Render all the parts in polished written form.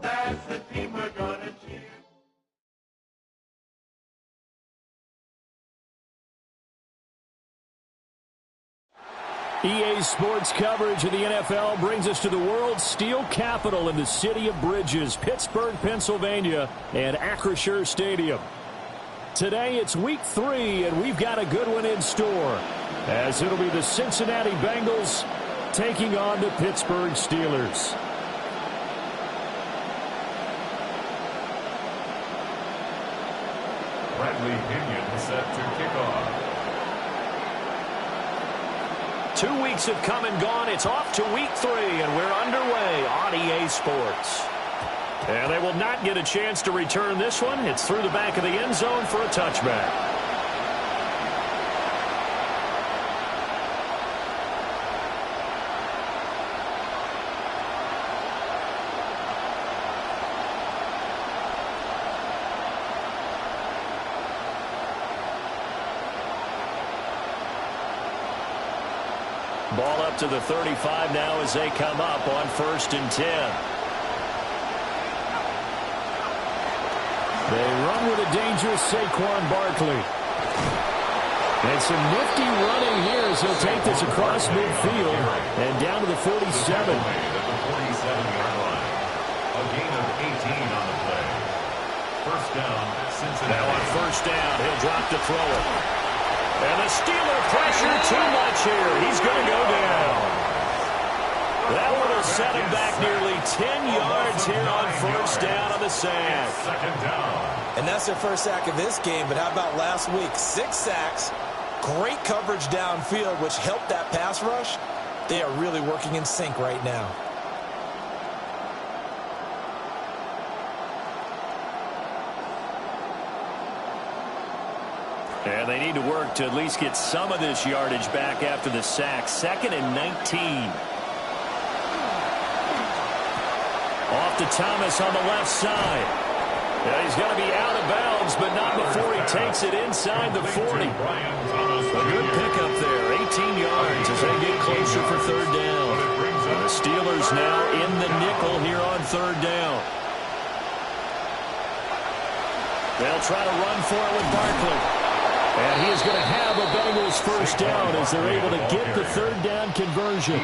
That's the team we're gonna cheer. EA Sports coverage of the NFL brings us to the world's steel capital in the city of bridges, Pittsburgh, Pennsylvania, and Acrisure Stadium. Today it's week 3, and we've got a good one in store, as it'll be the Cincinnati Bengals taking on the Pittsburgh Steelers. Bradley Pinion set to kick off. 2 weeks have come and gone. It's off to week 3, and we're underway on EA Sports. And they will not get a chance to return this one. It's through the back of the end zone for a touchback. Ball up to the 35 now as they come up on 1st and 10. They run with a dangerous Saquon Barkley. And some nifty running here as he'll take this across midfield and down to the 47. At the 47-yard line. A gain of 18 on the play. First down, Cincinnati. Now on 1st down, he'll drop to throw it. And the Steeler pressure too much here. He's going to go down. That one will set him back nearly 10 yards here on 1st down on the sack. 2nd down. And that's their first sack of this game, but how about last week? 6 sacks, great coverage downfield, which helped that pass rush. They are really working in sync right now. And they need to work to at least get some of this yardage back after the sack. 2nd and 19. Off to Thomas on the left side. Yeah, he's going to be out of bounds, but not before he takes it inside the 40. A good pickup there, 18 yards as they get closer for 3rd down. And the Steelers now in the nickel here on 3rd down. They'll try to run for it with Barkley. And he is going to have a Bengals 1st down as they're able to get the 3rd down conversion.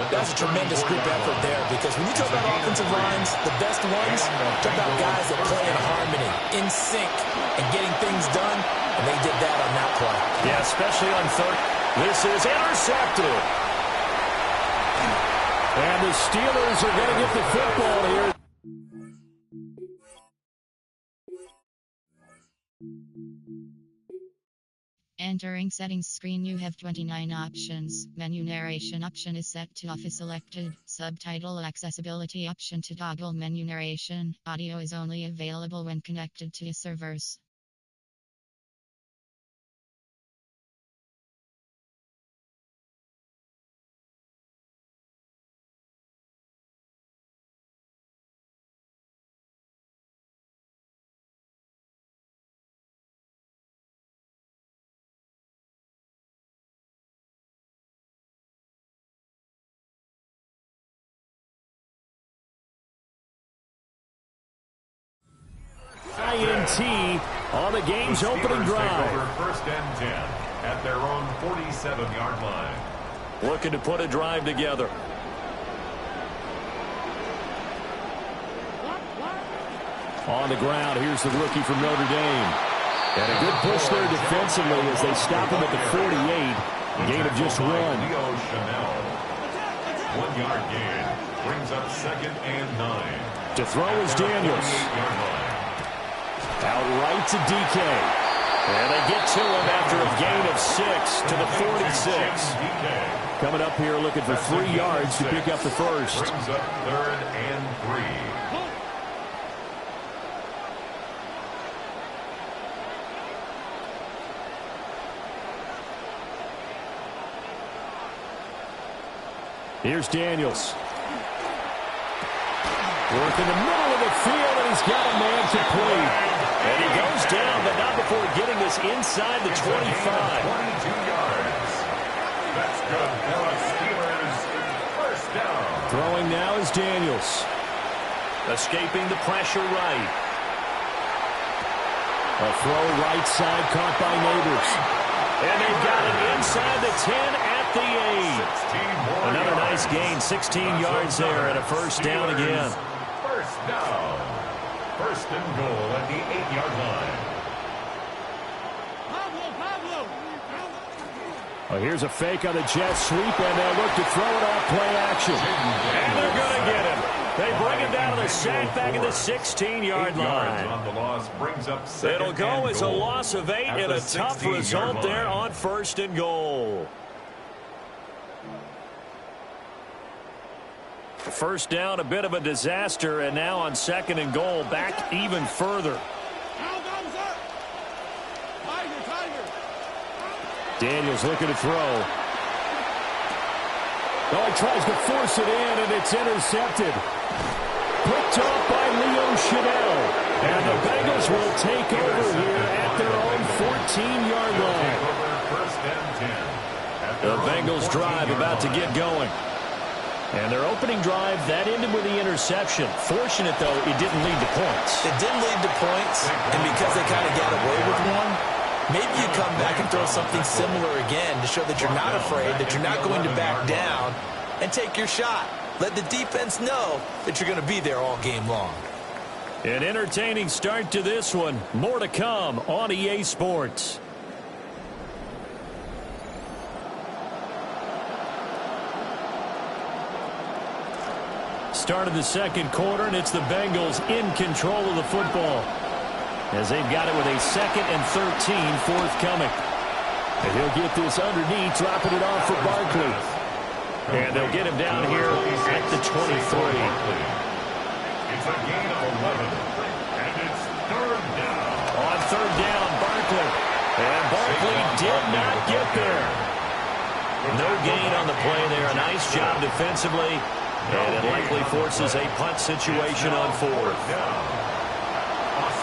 That's a tremendous group effort there, because when you talk about offensive lines, the best ones, talk about guys that play in harmony, in sync, and getting things done, and they did that on that play. Yeah, especially on 3rd. This is intercepted. And the Steelers are going to get the football here. Entering settings screen, you have 29 options. Menu narration option is set to off is selected. Subtitle accessibility option to toggle menu narration. Audio is only available when connected to servers. INT on the game's opening drive. 1st and 10 at their own 47-yard line. Looking to put a drive together. On the ground, here's the rookie from Notre Dame. And a good push there defensively as they stop him at the 48. Gain of just 1. Leo Chanel. 1-yard gain. Brings up 2nd and 9. To throw is Daniels. Out right to DK. And they get to him after a gain of 6 to the 46. Coming up here looking for 3 yards to pick up the 1st. Brings up 3rd and 3. Here's Daniels. Work in the middle of the field, and he's got a man complete. And gets inside the 25. 22 yards. That's good for the Steelers. First down. Throwing now is Daniels. Escaping the pressure right. A throw right side caught by Neighbors. And they've got it inside the 10 at the 8. Another nice gain, 16 yards there and a first down again. First down. First and goal at the 8-yard line. Well, here's a fake on the jet sweep, and they'll look to throw it off play action. And they're going to get him. They bring him down to the sack back at the 16-yard line. On the loss brings up It'll go as a loss of 8 and a tough result there on first and goal. First down, a bit of a disaster, and now on second and goal, back even further. Daniels looking to throw. Oh, he tries to force it in, and it's intercepted. Picked off by Leo Chanel. And the Bengals will take over here at their own 14-yard line. First and 10. The Bengals drive about to get going. And their opening drive, that ended with the interception. Fortunate, though, it didn't lead to points. It didn't lead to points, and because they kind of got away with one, maybe you come back and throw something similar again to show that you're not afraid, that you're not going to back down, and take your shot. Let the defense know that you're going to be there all game long. An entertaining start to this one. More to come on EA Sports. Start of the second quarter, and it's the Bengals in control of the football as they've got it with a 2nd and 13 forthcoming. And he'll get this underneath, dropping it off for Barkley. And they'll get him down here at the 23. It's a gain of 11, and it's third down. On third down, Barkley. And Barkley did not get there. No gain on the play there. A nice job defensively. And it likely forces a punt situation on fourth.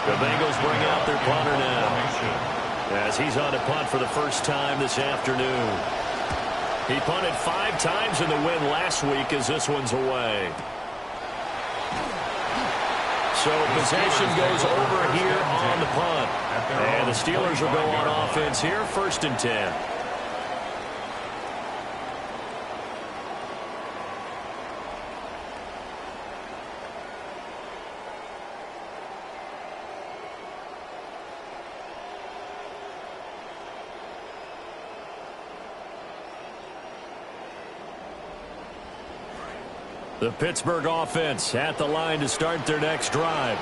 The Bengals bring out their punter now, as he's on to punt for the first time this afternoon. He punted 5 times in the win last week as this one's away. So possession goes over here on the punt. And the Steelers will go on offense here, 1st and 10. The Pittsburgh offense at the line to start their next drive.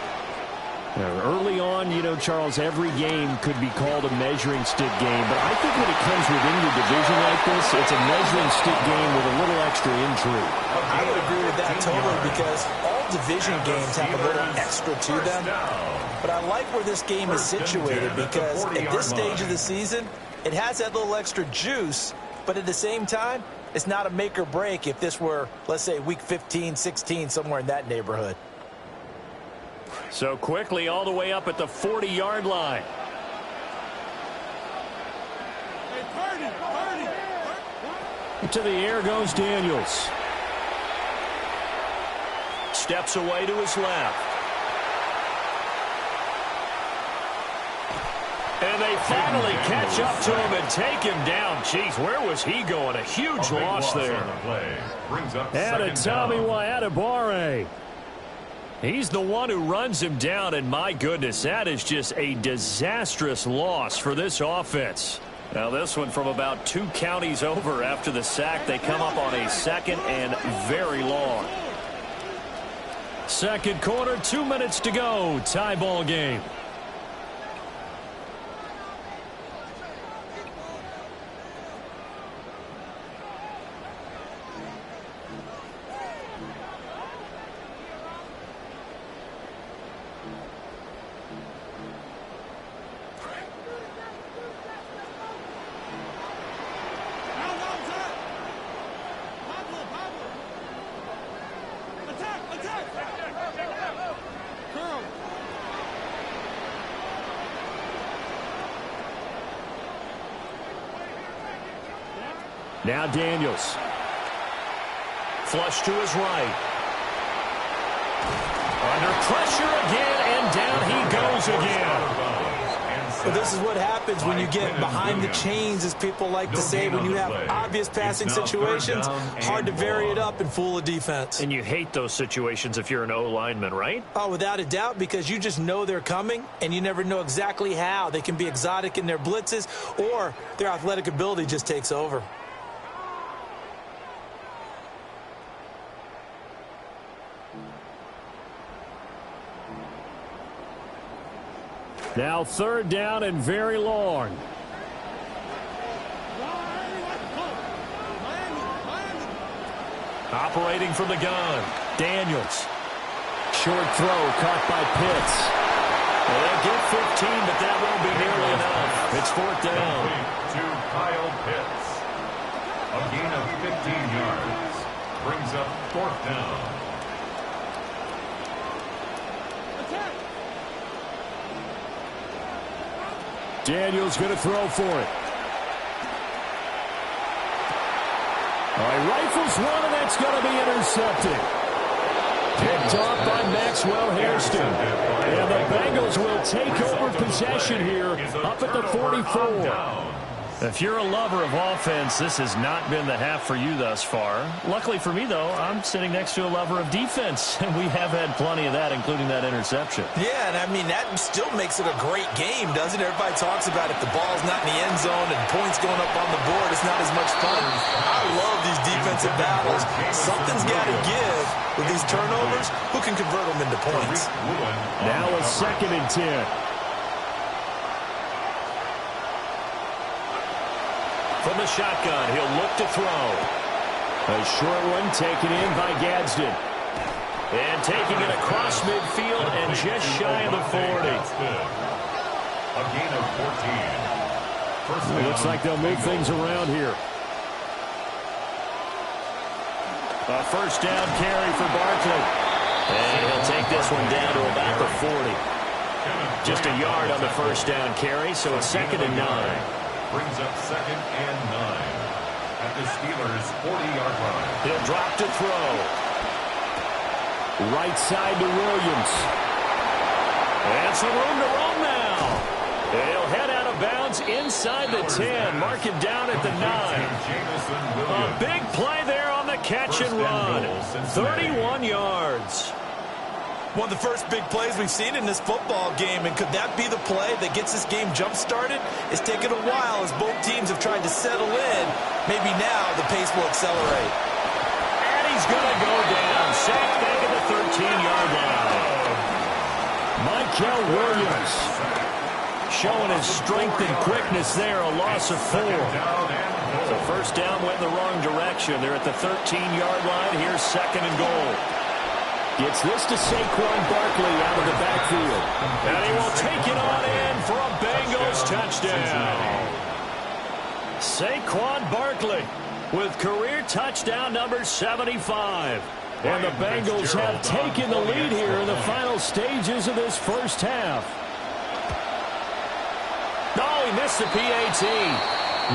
Now, early on, you know, Charles, every game could be called a measuring stick game. But I think when it comes within your division like this, it's a measuring stick game with a little extra intrigue. I would agree with that totally, because all division games have a little extra to them. But I like where this game is situated, because at this stage of the season, it has that little extra juice. But at the same time, it's not a make or break if this were, let's say, week 15, 16, somewhere in that neighborhood. So quickly all the way up at the 40-yard line. To the air goes Daniels. Steps away to his left. And they finally catch up to him and take him down. Jeez, where was he going? A huge loss there. And a Tommy Adebawore. He's the one who runs him down, and my goodness, that is just a disastrous loss for this offense. Now this one from about 2 counties over after the sack. They come up on a 2nd and very long. Second quarter, 2 minutes to go. Tie ball game. Now Daniels. Flush to his right. Under pressure again, and down he goes again. Well, this is what happens when you get behind the chains, as people like to say. When you have obvious passing situations, hard to vary it up and fool a defense. And you hate those situations if you're an O-lineman, right? Oh, without a doubt, because you just know they're coming, and you never know exactly how. They can be exotic in their blitzes, or their athletic ability just takes over. Now 3rd down and very long. Operating from the gun. Daniels. Short throw caught by Pitts. They'll get 15, but that won't be nearly enough. It's 4th down. To Kyle Pitts. A gain of 15 yards. Brings up 4th down. Daniels going to throw for it. All right, rifles one, and that's going to be intercepted. Picked off by Maxwell Hairston. And the Bengals will take over possession here up at the 44. If you're a lover of offense, this has not been the half for you thus far. Luckily for me, though, I'm sitting next to a lover of defense, and we have had plenty of that, including that interception. Yeah, and I mean, that still makes it a great game, doesn't it? Everybody talks about if the ball's not in the end zone and points going up on the board, it's not as much fun. I love these defensive battles. Something's got to give with these turnovers. Who can convert them into points? Now a 2nd and 10. From the shotgun, he'll look to throw. A short one taken in by Gadsden. And taking it across midfield and just shy of the 40. A gain of 14. It looks like they'll move things around here. A 1st down carry for Barkley. And he'll take this one down to about the 40. Just a yard on the 1st down carry, so it's 2nd and 9. Brings up 2nd and 9 at the Steelers' 40-yard line. He'll drop to throw. Right side to Williams. And some room to roam now. He'll head out of bounds inside the 10. Mark him down at the 9. A big play there on the catch and run. 31 yards. One of the first big plays we've seen in this football game, and could that be the play that gets this game jump-started? It's taken a while as both teams have tried to settle in. Maybe now the pace will accelerate. And he's going to go down. Sacked back at the 13-yard line. Michael Williams showing his strength and quickness there, a loss of 4. So 1st down went in the wrong direction. They're at the 13-yard line. Here's 2nd and goal. Gets this to Saquon Barkley out of the backfield. And he will take it on in for a Bengals touchdown. Saquon Barkley with career touchdown number 75. And the Bengals have taken the lead here in the final stages of this 1st half. Oh, he missed the PAT.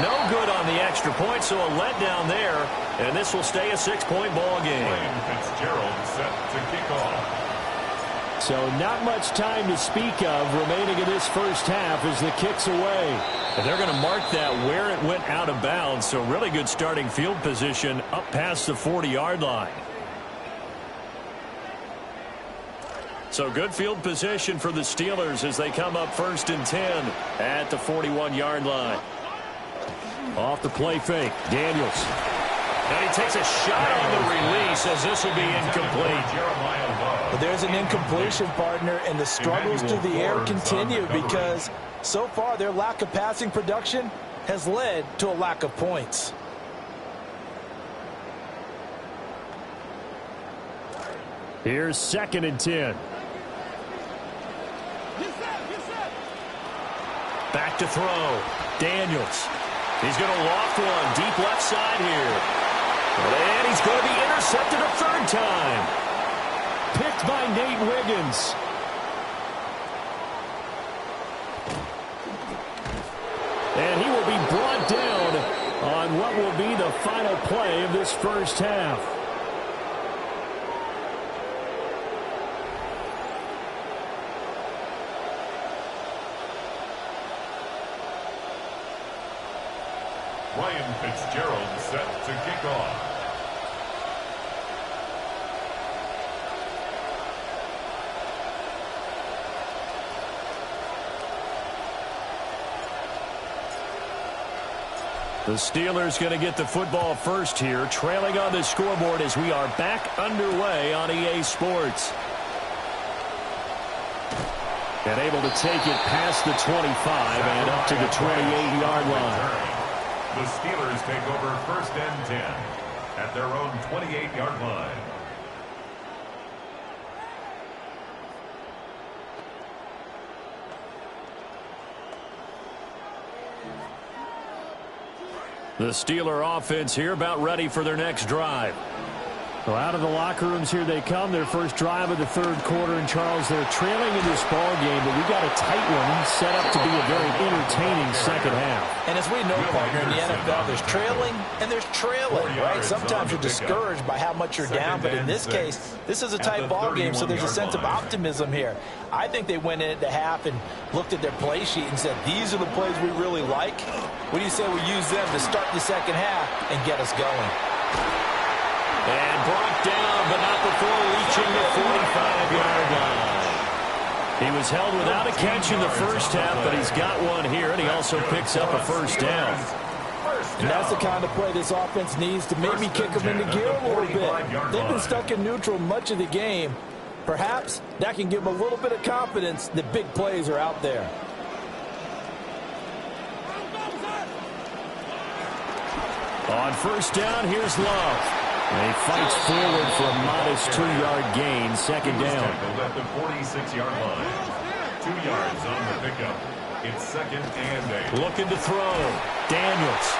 No good on the extra point, so a letdown there. And this will stay a 6-point ball game. Fitzgerald set to kick off. So not much time to speak of remaining in this 1st half as the kick's away. And they're going to mark that where it went out of bounds. So really good starting field position up past the 40-yard line. So good field position for the Steelers as they come up 1st and 10 at the 41-yard line. Off the play fake, Daniels. And he takes a shot on the release as this will be incomplete. But there's an incompletion, partner, and the struggles through the air continue because so far their lack of passing production has led to a lack of points. Here's 2nd and 10. Back to throw. Daniels. He's going to loft one deep left side here. And he's going to be intercepted a 3rd time. Picked by Nate Wiggins. And he will be brought down on what will be the final play of this first half. Ryan Fitzgerald set to kick off. The Steelers going to get the football first here, trailing on the scoreboard as we are back underway on EA Sports. And able to take it past the 25 and up to the 28-yard line. The Steelers take over first and 10 at their own 28-yard line. The Steeler offense here about ready for their next drive. So out of the locker rooms here they come. Their first drive of the third quarter. And Charles, they're trailing in this ball game, but we got a tight one set up to be a very entertaining second half. And as we know, partner, in the NFL, there's trailing and there's trailing, right? Sometimes you're discouraged by how much you're down, but in this case, this is a tight ball game, so there's a sense of optimism here. I think they went into half and looked at their play sheet and said, these are the plays we really like. What do you say we use them to start the second half and get us going? And brought down, but not before reaching the 45-yard line. He was held without a catch in the first half, but he's got one here, and he also picks up a first down. And that's the kind of play this offense needs to maybe kick them into gear a little bit. They've been stuck in neutral much of the game. Perhaps that can give them a little bit of confidence that big plays are out there. On first down, here's Love. And he fights forward for a modest 2-yard gain, second down. At the 46-yard line. 2 yards on the pickup. It's second and 8. Looking to throw. Daniels.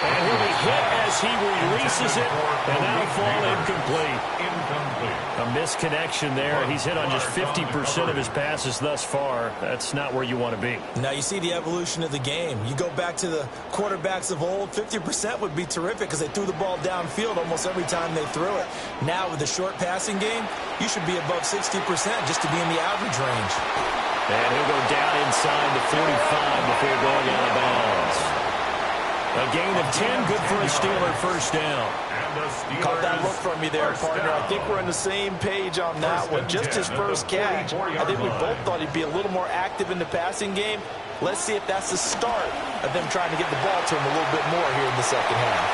And he'll be hit as he releases it. And that'll fall incomplete. A misconnection there. He's hit on just 50% of his passes thus far. That's not where you want to be. Now you see the evolution of the game. You go back to the quarterbacks of old, 50% would be terrific because they threw the ball downfield almost every time they threw it. Now with the short passing game, you should be above 60% just to be in the average range. And he'll go down inside the 45 before going out of bounds. A gain of 10, good for a Steeler first down. Caught that look from me there, partner. I think we're on the same page on that one. Just his first catch. I think we both thought he'd be a little more active in the passing game. Let's see if that's the start of them trying to get the ball to him a little bit more here in the second half.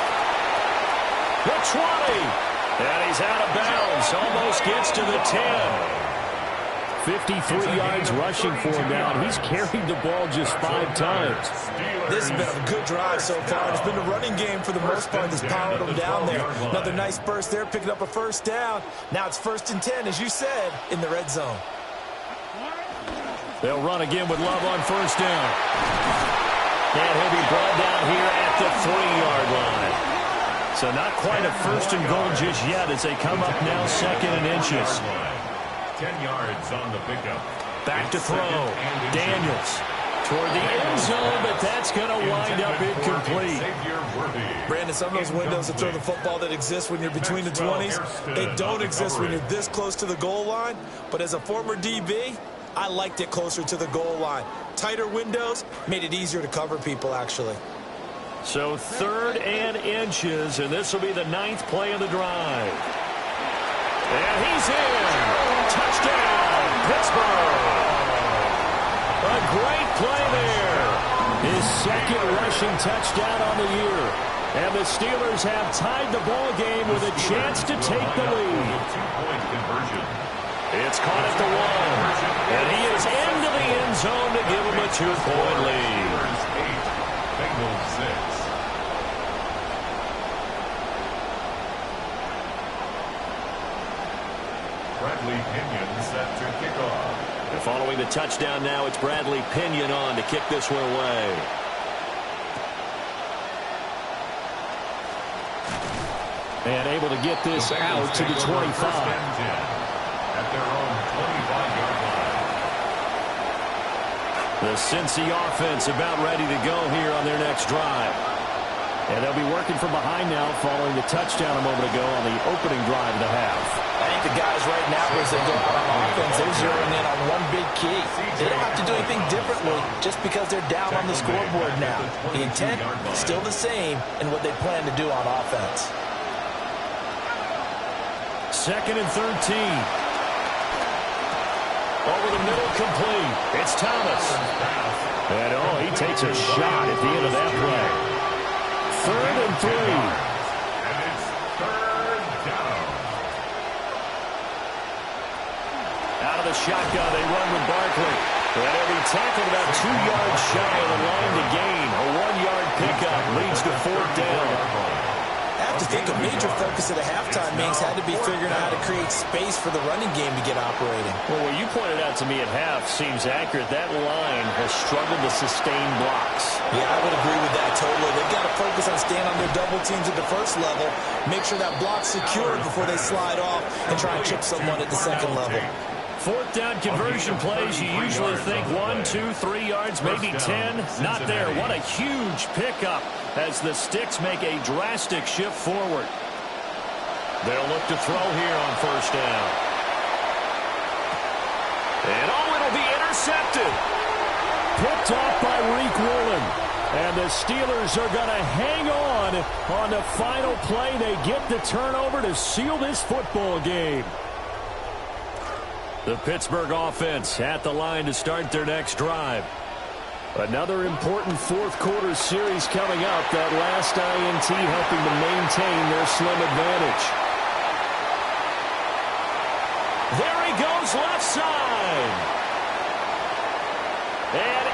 The 20. And he's out of bounds. Almost gets to the 10. 53 yards rushing for him now, and he's carried the ball just 5 times. This has been a good drive so far. It's been the running game for the most part that's powered him down there. Another nice burst there, picking up a first down. Now it's first and 10, as you said, in the red zone. They'll run again with Love on first down. And he'll be brought down here at the 3-yard line. So not quite a first and goal just yet as they come up now second and inches. 10 yards on the pickup. Back to throw. Daniels toward the end zone, but that's going to wind up incomplete. Brandon, some of those windows to throw the football that exist when you're between the 20s, they don't exist when you're this close to the goal line. But as a former DB, I liked it closer to the goal line. Tighter windows made it easier to cover people, actually. So 3rd and inches, and this will be the 9th play of the drive. And he's in. Touchdown, Pittsburgh. A great play there. His second rushing touchdown on the year. And the Steelers have tied the ball game with a chance to take the lead. Two-point conversion. It's caught at the 1. And he is into the end zone to give him a 2-point lead. 8, Bengals 6. Bradley Pinion set to kick off. And following the touchdown now, it's Bradley Pinion on to kick this one away. And able to get this out to the 25. At their own 25-yard line. The Cincy offense about ready to go here on their next drive. And they'll be working from behind now following the touchdown a moment ago on the opening drive of the half. I think the guys right now, as they go out on offense, they're zeroing in on one big key. They don't have to do anything differently just because they're down on the scoreboard now. The intent is still the same in what they plan to do on offense. 2nd and 13. Over the middle, complete. It's Thomas. And he takes a shot at the end of that play. 3rd and 3. And it's 3rd down. Out of the shotgun, they run with Barkley. And he'll be tackled about 2 yards shy of the line to gain. A 1-yard pickup leads to 4th down. I have to think a major focus at a halftime means had to be figuring out how to create space for the running game to get operating. Well, what you pointed out to me at half seems accurate. That line has struggled to sustain blocks. Yeah, I would agree with that totally. They've got to focus on staying on their double teams at the first level, make sure that block's secured before they slide off and try and chip someone at the second level. 4th down conversion plays, you usually think 1, 2, 3 yards, maybe 10. Not there. What a huge pickup as the Sticks make a drastic shift forward. They'll look to throw here on 1st down. And it'll be intercepted. Picked off by Reek Woolen. And the Steelers are going to hang on the final play. They get the turnover to seal this football game. The Pittsburgh offense at the line to start their next drive. Another important 4th quarter series coming up. That last INT helping to maintain their slim advantage. There he goes left side. And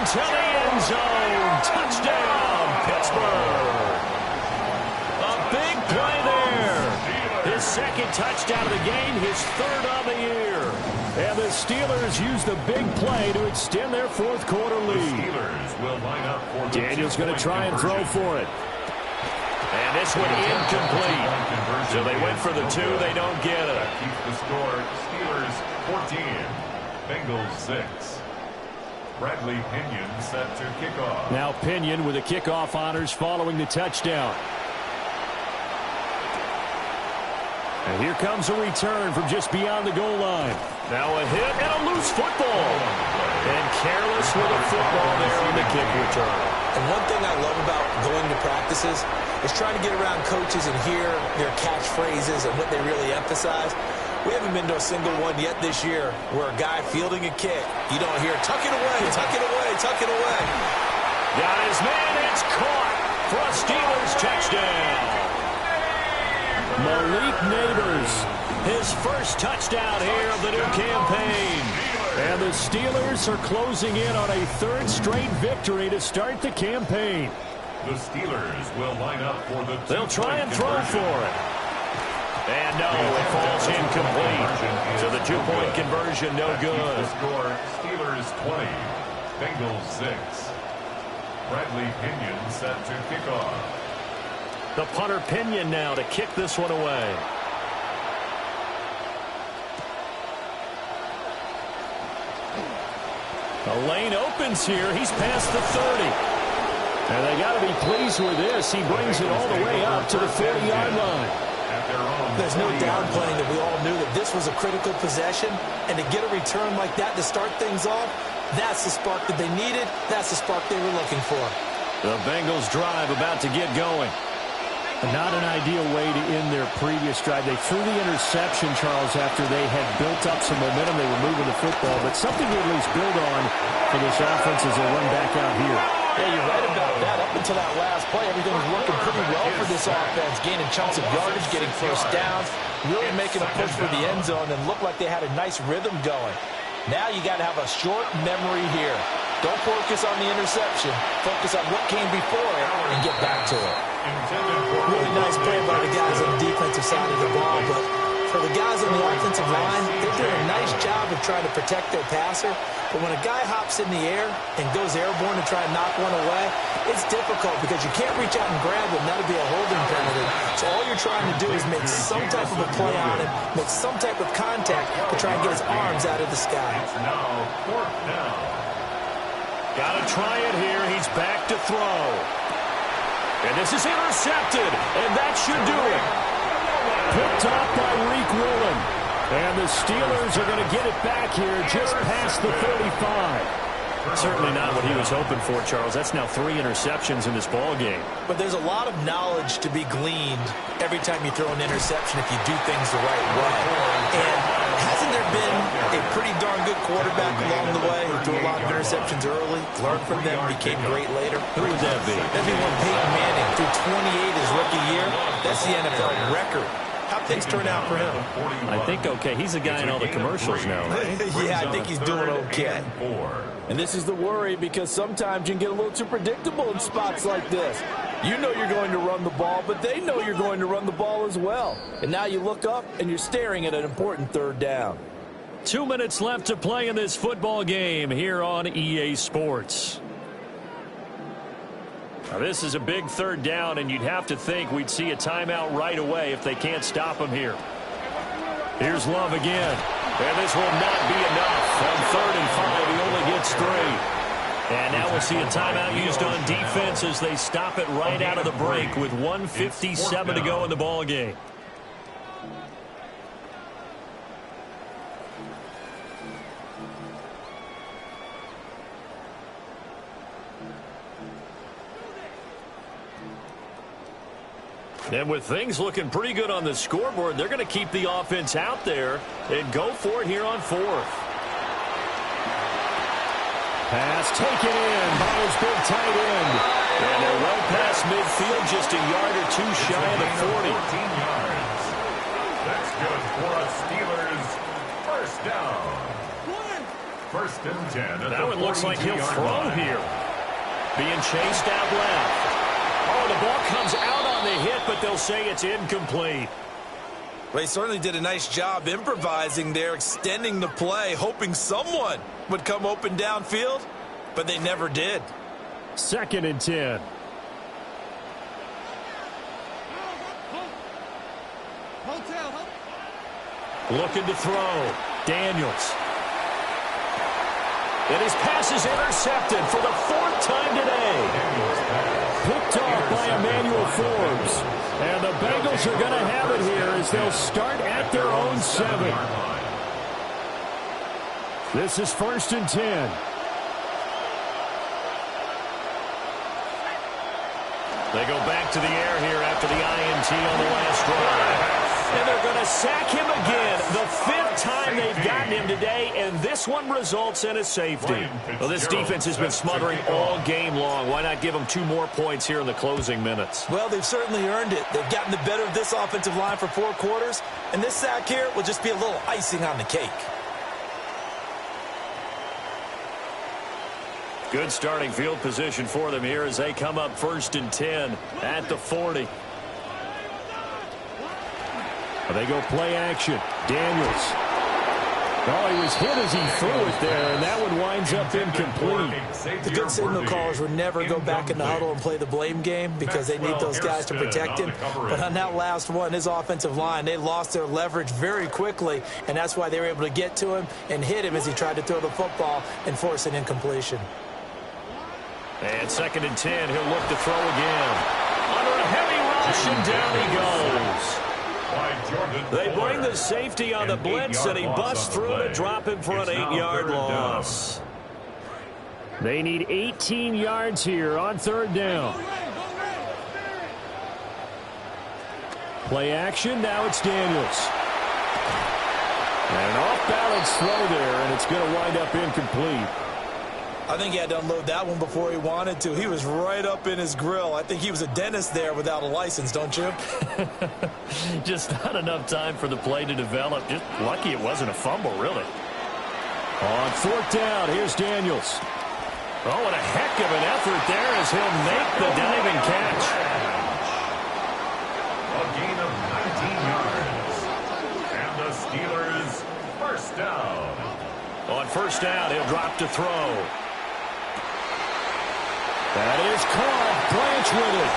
into the end zone. Touchdown, Pittsburgh. A big play there. His 2nd touchdown of the game, his 3rd on the year. And the Steelers use the big play to extend their 4th quarter lead. The Steelers will line up for the Daniel's going to try and throw for it. And this one incomplete. So they went for the 2, they don't get it. That keeps the score. Steelers 14, Bengals 6. Bradley Pinion set to kick off. Now Pinion with the kickoff honors following the touchdown. And here comes a return from just beyond the goal line. Now a hit and a loose football. And careless with a football there on the kick return. And one thing I love about going to practices is trying to get around coaches and hear their catchphrases and what they really emphasize. We haven't been to a single one yet this year where a guy fielding a kick, you don't hear, tuck it away, tuck it away, tuck it away. Got his man, it's caught for a Steelers touchdown. Malik Neighbors, his first touchdown here of the new campaign. And the Steelers are closing in on a 3rd straight victory to start the campaign. The Steelers will line up for the They'll try and throw for it. And no, it falls incomplete. So the 2-point conversion, no good. The score, Steelers 20, Bengals 6. Bradley Pinion set to kick off. The punter Pinion now to kick this one away. The lane opens here. He's past the 30. And they got to be pleased with this. He brings it all the way up to the 40-yard line. There's no downplaying that we all knew that this was a critical possession. And to get a return like that to start things off, that's the spark that they needed. That's the spark they were looking for. The Bengals drive about to get going. Not an ideal way to end their previous drive. They threw the interception, Charles, after they had built up some momentum. They were moving the football, but something to at least build on for this offense as they run back out here. Yeah, you're right about that. Up until that last play, everything was working pretty well for this offense, gaining chunks of yardage, getting first downs, really making a push for the end zone, and looked like they had a nice rhythm going. Now you got to have a short memory here. Don't focus on the interception. Focus on what came before it and get back to it. Really nice play by the guys on the defensive side of the ball, but for the guys on the offensive line, they're doing a nice job of trying to protect their passer. But when a guy hops in the air and goes airborne to try and knock one away, it's difficult because you can't reach out and grab him. That'll be a holding penalty. So all you're trying to do is make some type of a play on him, make some type of contact to try and get his arms out of the sky. It's now 4th down. Got to try it here. He's back to throw. And this is intercepted, and that should do it. Picked off by Reek Woolen. And the Steelers are going to get it back here just past the 35. Certainly not what he was hoping for, Charles. That's now 3 interceptions in this ball game. But there's a lot of knowledge to be gleaned every time you throw an interception if you do things the right way. And hasn't there been a pretty darn good quarterback along the way who threw a lot of interceptions early, learned from them, became great later? Who would that be? That'd be one Peyton Manning threw 28 his rookie year. That's the NFL record. How'd things turn out for him? I think okay. He's a guy in all the commercials now, right? Yeah, I think he's doing okay. And this is the worry because sometimes you can get a little too predictable in spots like this. You know you're going to run the ball, but they know you're going to run the ball as well. And now you look up and you're staring at an important third down. 2 minutes left to play in this football game here on EA Sports. Now this is a big third down, and you'd have to think we'd see a timeout right away if they can't stop him here. Here's Love again. And this will not be enough. On 3rd and 5, he only gets 3. And now we'll see a timeout used on defense as they stop it right out of the break with 1:57 to go in the ball game. And with things looking pretty good on the scoreboard, they're going to keep the offense out there and go for it here on 4th. Pass taken in by his big tight end. And they're well past midfield, just a yard or 2 shy of the 40. 14 yards. That's good for a Steelers first down. 1st and 10. That one looks like he'll throw here. Being chased out left. Oh, the ball comes out on the hit, but they'll say it's incomplete. Well, he certainly did a nice job improvising there, extending the play, hoping someone would come open downfield, but they never did. 2nd and 10. Looking to throw. Daniels. And his pass is intercepted for the 4th time today. Picked off by Emmanuel Forbes. And the Bengals are going to have it here as they'll start at their own 7. This is 1st and 10. They go back to the air here after the INT on the last drive. And they're going to sack him again. The 5th time they've gotten him today, and this one results in a safety. Well, this defense has been smothering all game long. Why not give them 2 more points here in the closing minutes? Well, they've certainly earned it. They've gotten the better of this offensive line for 4 quarters, and this sack here will just be a little icing on the cake. Good starting field position for them here as they come up 1st and 10 at the 40. They go play action. Daniels. Oh, he was hit as he threw it there, and that one winds up incomplete. The good signal callers would never go back in the huddle and play the blame game because they need those guys to protect him. But on that last one, his offensive line, they lost their leverage very quickly, and that's why they were able to get to him and hit him as he tried to throw the football and force an incompletion. And 2nd and 10, he'll look to throw again. Under a heavy rush, and down he goes. They bring the safety on the blitz, and he busts through to drop him for an 8-yard loss. They need 18 yards here on 3rd down. Play action, now it's Daniels. And an off-balance throw there, and it's going to wind up incomplete. I think he had to unload that one before he wanted to. He was right up in his grill. I think he was a dentist there without a license, don't you? Just not enough time for the play to develop. Just lucky it wasn't a fumble, really. On 4th down, here's Daniels. Oh, what a heck of an effort there as he'll make the diving catch. A gain of 19 yards. And the Steelers first down. On 1st down, he'll drop to throw. That is caught. Branch with it.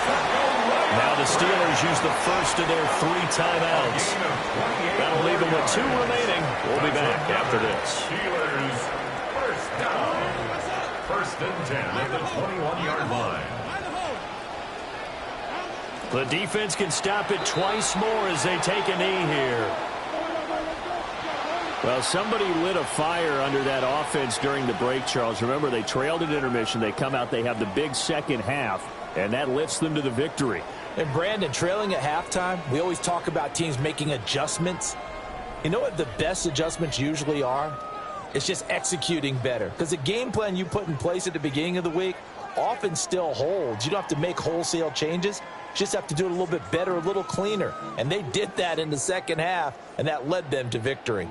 Now the Steelers use the first of their 3 timeouts. That'll leave them with 2 remaining. We'll be back after this. Steelers first down. 1st and 10 at the 21-yard line. The defense can stop it twice more as they take a knee here. Well, somebody lit a fire under that offense during the break, Charles. Remember, they trailed at intermission. They come out, they have the big second half, and that lifts them to the victory. And, Brandon, trailing at halftime, we always talk about teams making adjustments. You know what the best adjustments usually are? It's just executing better. Because the game plan you put in place at the beginning of the week often still holds. You don't have to make wholesale changes. You just have to do it a little bit better, a little cleaner. And they did that in the second half, and that led them to victory.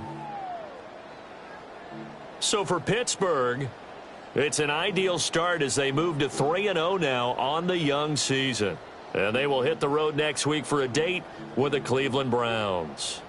So for Pittsburgh, it's an ideal start as they move to 3-0 now on the young season. And they will hit the road next week for a date with the Cleveland Browns.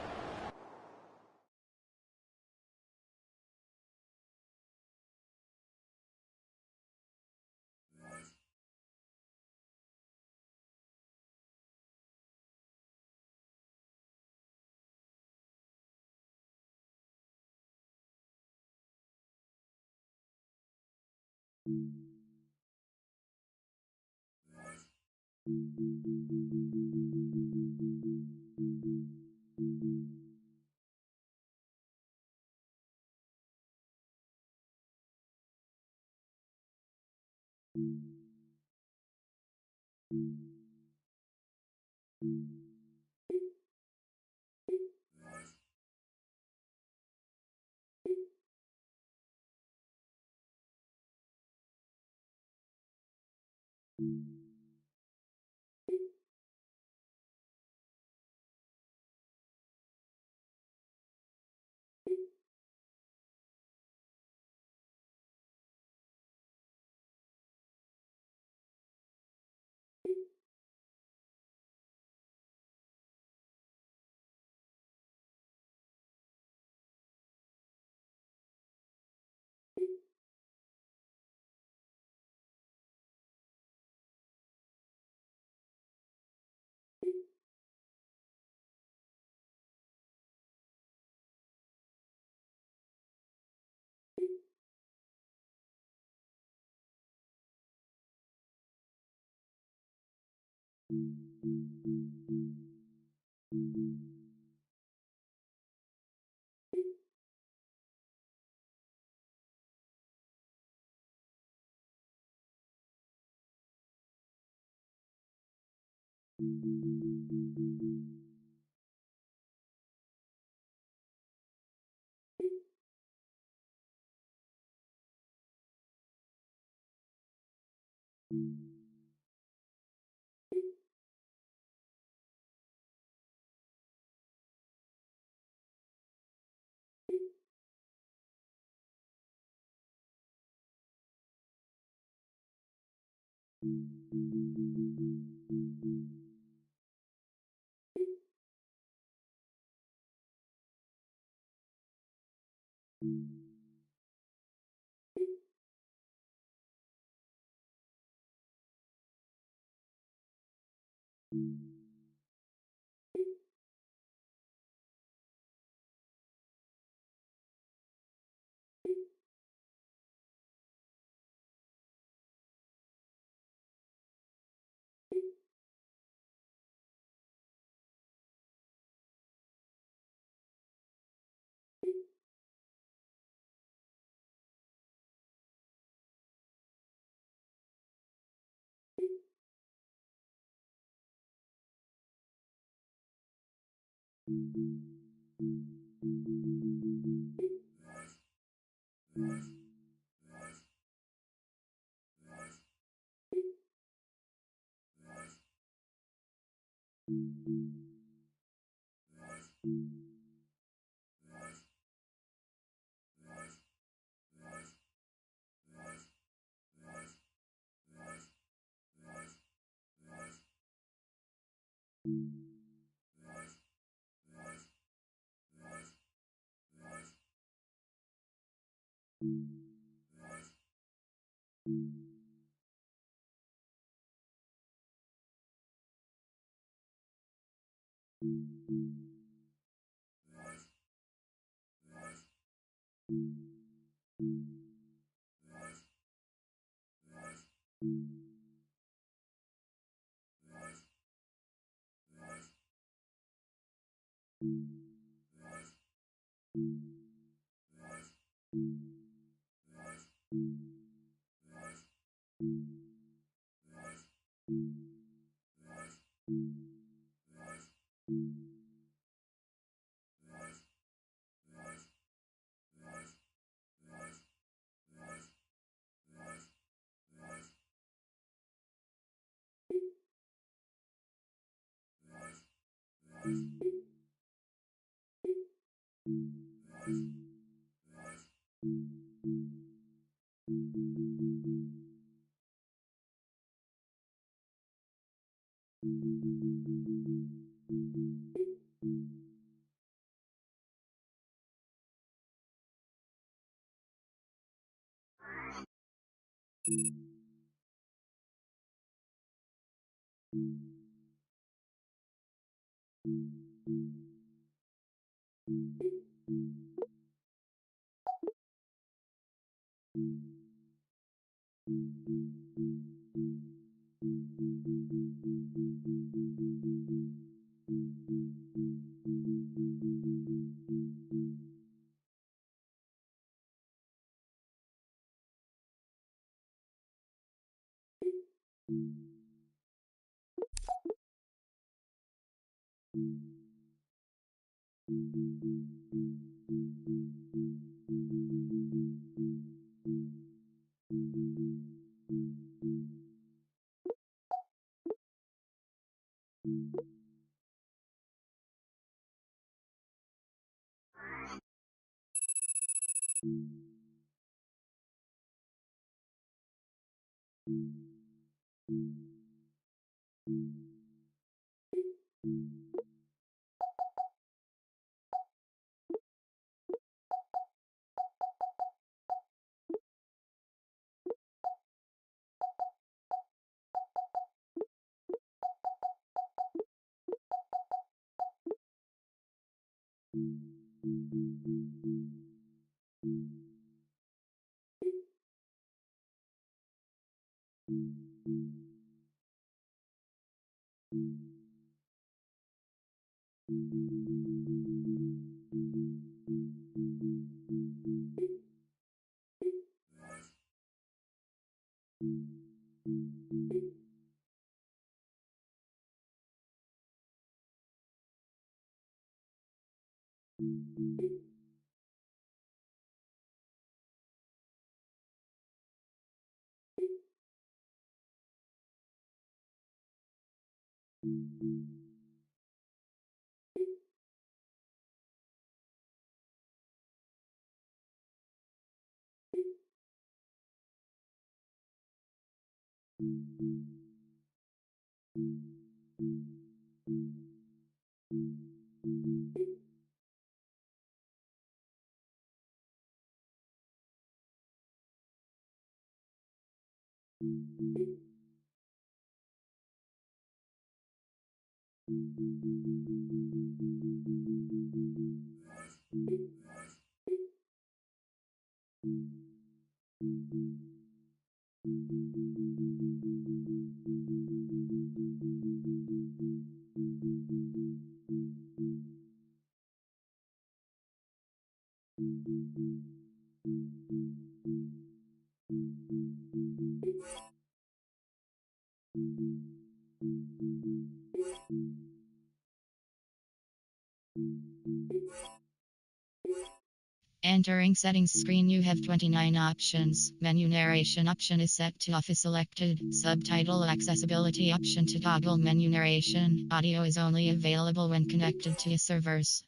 Entering settings screen, you have 29 options. Menu narration option is set to off is selected. Subtitle accessibility option to toggle menu narration. Audio is only available when connected to servers.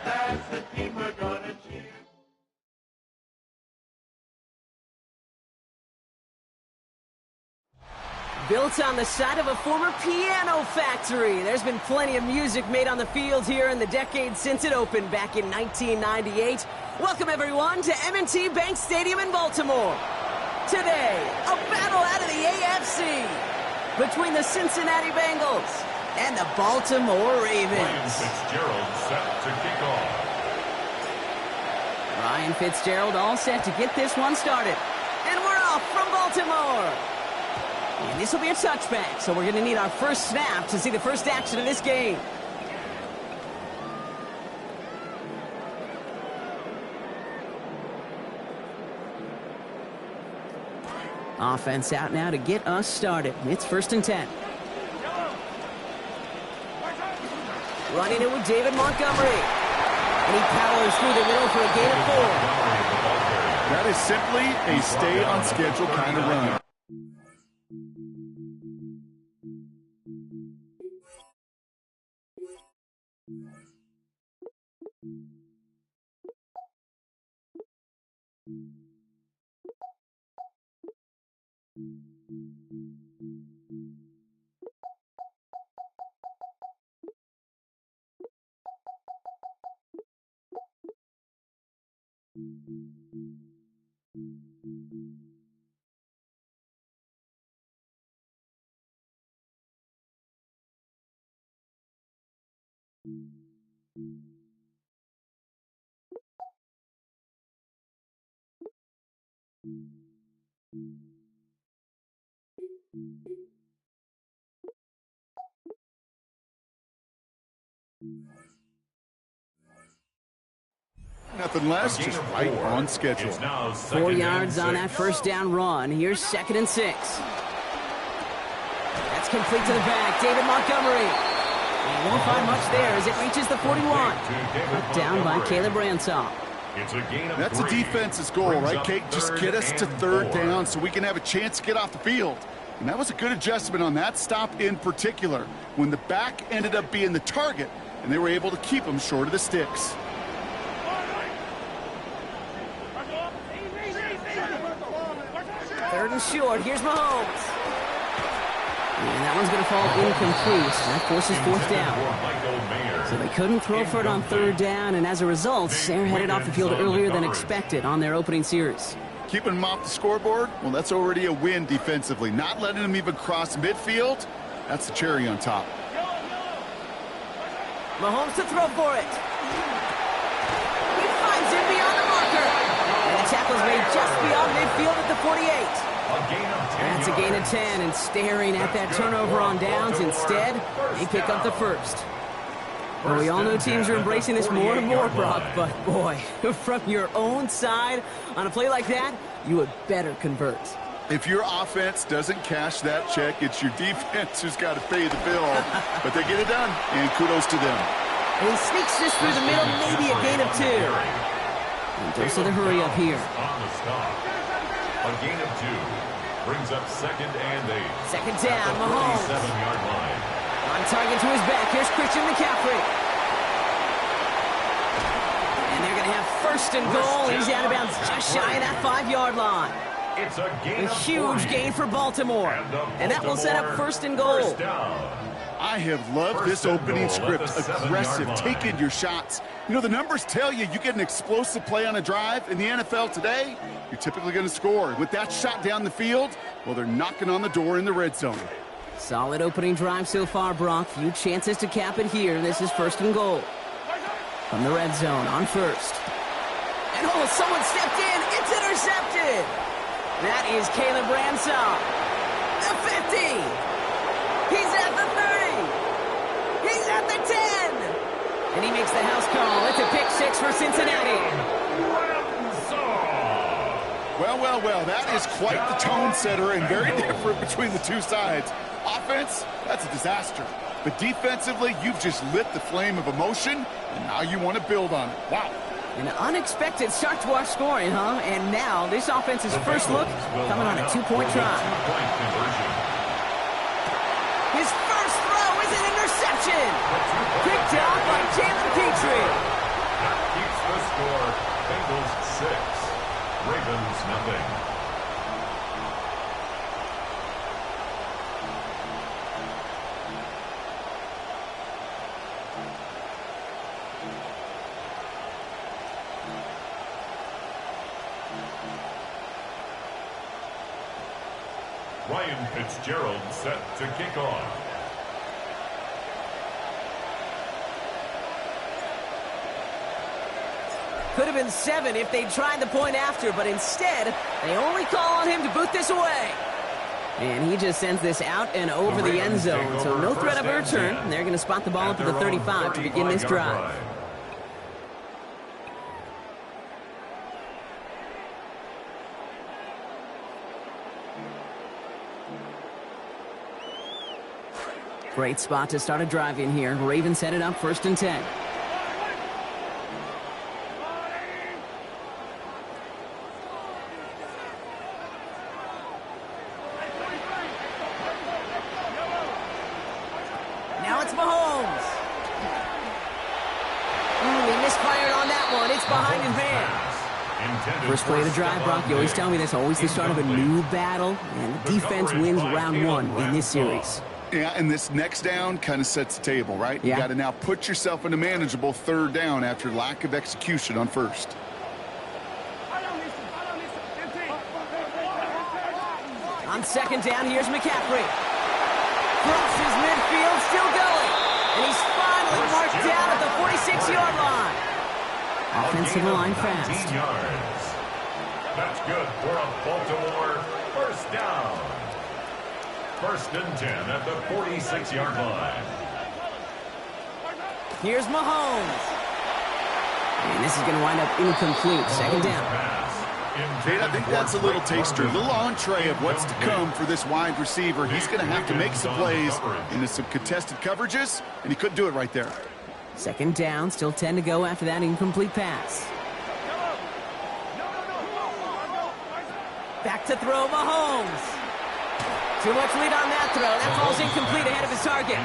That's the team we're gonna cheer. Built on the site of a former piano factory, there's been plenty of music made on the field here in the decade since it opened back in 1998. Welcome, everyone, to M&T Bank Stadium in Baltimore. Today, a battle out of the AFC between the Cincinnati Bengals and the Baltimore Ravens. Ryan Fitzgerald set to kick off. Ryan Fitzgerald all set to get this one started. And we're off from Baltimore. And this will be a touchback, so we're going to need our first snap to see the first action of this game. Offense out now to get us started. It's 1st and 10. Running it with David Montgomery. And he powers through the middle for a gain of 4. That is simply a stay-on-schedule kind of run. Nothing less, just right on schedule. 4 yards on that first down run. Here's 2nd and 6. That's complete to the back. David Montgomery. He won't find much there as it reaches the 41. Up down by Caleb Ransaw. That's a defense's goal, right, Kate? Just get us to 3rd down so we can have a chance to get off the field. And that was a good adjustment on that stop in particular, when the back ended up being the target, and they were able to keep him short of the sticks. Third and short. Here's Mahomes. And that one's going to fall incomplete. That forces 4th down. So they couldn't throw for it on 3rd down, and as a result, they're headed off the field earlier than expected on their opening series. Keeping them off the scoreboard, well, that's already a win defensively. Not letting them even cross midfield, that's the cherry on top. Mahomes to throw for it. He finds it beyond the marker. And tackles made just beyond midfield at the 48. A gain of 10 That's a gain of 10, and staring at that turnover on downs instead, they pick up the first. Well, we all know teams are embracing this more and more, Brock, but boy, from your own side, on a play like that, you had better convert. If your offense doesn't cash that check, it's your defense who's got to pay the bill. But they get it done, and kudos to them. And he sneaks this through the middle, maybe a gain of 2. And dose of the hurry up here. On the stop. A gain of 2 brings up 2nd and 8. Second down, Mahomes. 47-yard line. On target to his back. Here's Christian McCaffrey. And they're going to have 1st and goal. He's out of bounds just shy of that 5-yard line. It's a gain A of huge 40. gain for Baltimore. And that will set up 1st and goal. First down. I have loved this First and opening goal script. at the 7-yard Aggressive, line. taking your shots. You know, the numbers tell you get an explosive play on a drive. In the NFL today, you're typically going to score. With that shot down the field, well, they're knocking on the door in the red zone. Solid opening drive so far, Brock. Few chances to cap it here. This is 1st and goal. From the red zone on 1st. And oh, someone stepped in. It's intercepted. That is Caleb Branshaw. The 50. He's at the 30. He's at the 10. And he makes the house call. It's a pick 6 for Cincinnati. Well, that is quite the tone setter and very different between the two sides. Offense, that's a disaster. But defensively, you've just lit the flame of emotion, and now you want to build on it. Wow. An unexpected start to our scoring, huh? And now this offense's first look coming on a 2-point try. His first throw is an interception. Picked out by Jalen Petrie. That keeps the score. Bengals 6. Ravens nothing. Ryan Fitzgerald set to kick off. Could have been 7 if they'd tried the point after, but instead, they only call on him to boot this away. And he just sends this out and over the end zone, so no threat of a return. And they're going to spot the ball up at the 35 to begin this drive. Great spot to start a drive in here. Ravens set it up 1st and 10. Now it's Mahomes. He misfired on that one. It's behind his man. First play of the drive, Brock. You always tell me this, always the start of a new battle. And the defense wins round 1 in this series. Yeah, and this next down kind of sets the table, right? Yeah. You got to now put yourself in a manageable 3rd down after lack of execution on 1st. On 2nd down, here's McCaffrey. Crosses midfield, still going. And he's finally marked down at the 46-yard line. Offensive line fast. 19 yards. That's good for a Baltimore first down. 1st and 10 at the 46-yard line. Here's Mahomes. And this is going to wind up incomplete. 2nd down. Jade, I think that's a little taster, a little entree of what's to come for this wide receiver. He's going to have to make some plays into some contested coverages, and he couldn't do it right there. 2nd down, still 10 to go after that incomplete pass. Back to throw, Mahomes. Too much lead on that throw. That falls incomplete ahead of his target.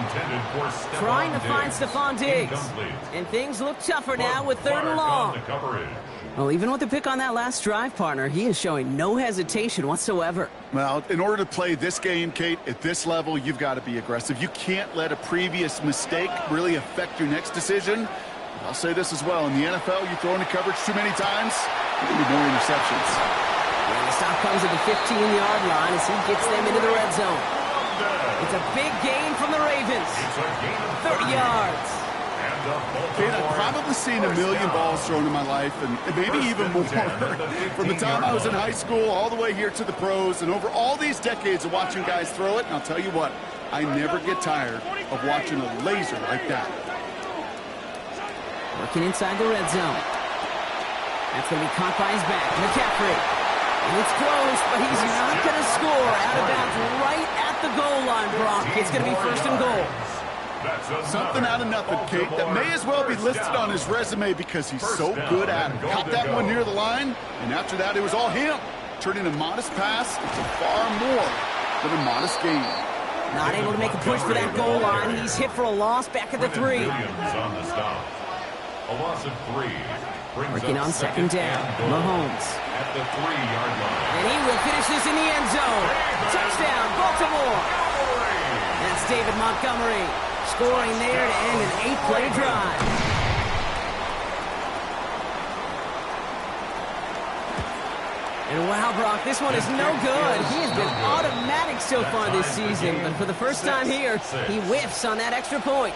Trying to find Stephon Diggs. And things look tougher now with 3rd and long. Well, even with the pick on that last drive, partner, he is showing no hesitation whatsoever. Well, in order to play this game, Kate, at this level, you've got to be aggressive. You can't let a previous mistake really affect your next decision. I'll say this as well. In the NFL, you throw into coverage too many times, you're going to be more interceptions. And the stop comes at the 15-yard line as he gets them into the red zone. It's a big gain from the Ravens. 30 yards. And Kate, I've probably seen a million balls thrown in my life, and maybe even more. From the time I was in high school all the way here to the pros, and over all these decades of watching guys throw it, and I'll tell you what, I never get tired of watching a laser like that. Working inside the red zone. That's going to be caught by his back. McCaffrey. And it's close, but he's not going to score. Out of bounds right at the goal line, Brock. It's going to be first and goal. Something out of nothing, Kate, that may as well be listed on his resume because he's so good at it. Caught that one near the line, and after that, it was all him. Turning a modest pass into far more than a modest gain. Not able to make a push for that goal line. He's hit for a loss back at the 3. A loss of 3. Working on second down. Mahomes. At the 3-yard line. And he will finish this in the end zone. Touchdown, Baltimore. That's David Montgomery. Scoring there to end an 8-play drive. And wow, Brock, this one is no good. He has been automatic so far this season, but for the first time here, he whiffs on that extra point.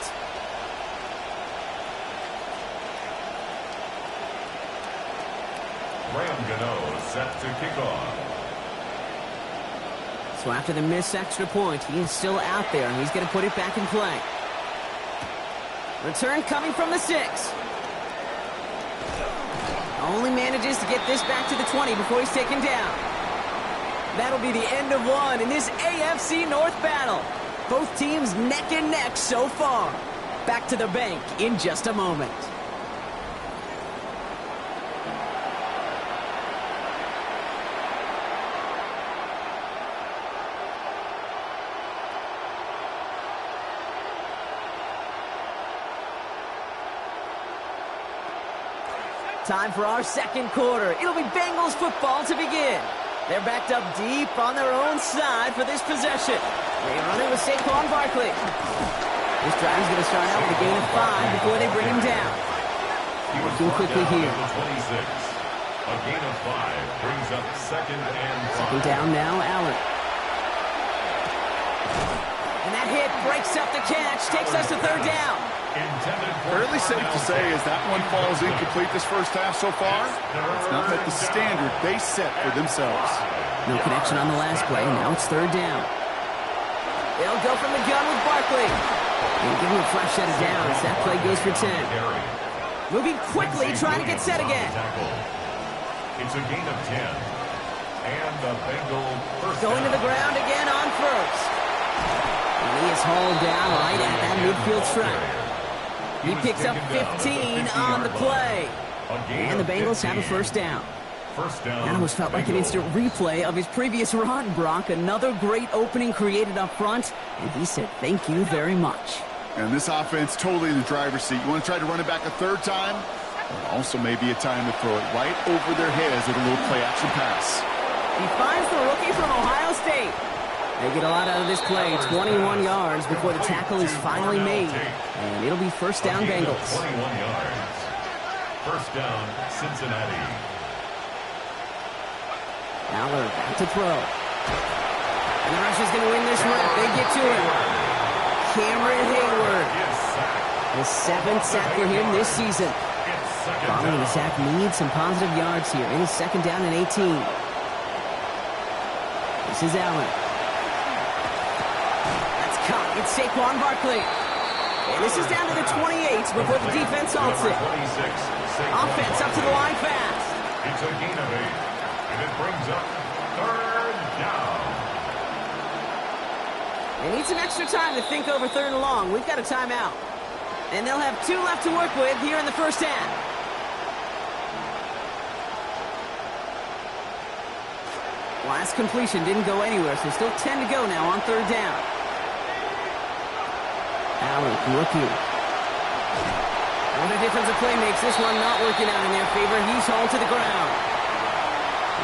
Graham Gano set to kick off. So after the missed extra point, he is still out there, and he's going to put it back in play. Return coming from the 6. Only manages to get this back to the 20 before he's taken down. That'll be the end of one in this AFC North battle. Both teams neck and neck so far. Back to the bank in just a moment. Time for our second quarter. It'll be Bengals football to begin. They're backed up deep on their own side for this possession. They run it with Saquon Barkley. This drive is going to start out with a gain of 5 before they bring him down. Working quickly here. A gain of 5 brings up second and 5. Second down now, Allen. And that hit breaks up the catch, takes us to third down. Fairly safe to say as that one falls incomplete this first half so far, it's not met the standard they set for themselves. No connection on the last play. Now it's third down. They'll go from the gun with Barkley. And give him a flash set of downs. That play goes for 10. Moving quickly, trying to get set again. It's a gain of 10. And the Bengal first going to the ground again on first. And he is hauled down right at that midfield stripe. He picks up 15 on the play. And the Bengals have a first down. That almost felt like an instant replay of his previous run, Brock. Another great opening created up front, and he said thank you very much. And this offense totally in the driver's seat. You want to try to run it back a third time? Also maybe a time to throw it right over their heads with a little play-action pass. He finds the rookie from Ohio State. They get a lot out of this play, 21 yards before the tackle is finally made. And it'll be first down Bengals. 21 yards. First down, Cincinnati. Aller back to throw. And the rush is going to win this rep. They get to him. Cameron Hayward. The 7th sack for him this season. Following the sack needs some positive yards here. It is second down and 18. This is Allen. That's caught. It's Saquon Barkley. And this is down to the 28 before the defense halts it. Offense up to the line fast. It's a gain of 8. And it brings up third down. They need some extra time to think over third and long. We've got a timeout. And they'll have 2 left to work with here in the first half. Last completion didn't go anywhere, so still 10 to go now on third down. Allen, rookie. What a difference a play makes. This one not working out in their favor. He's hauled to the ground.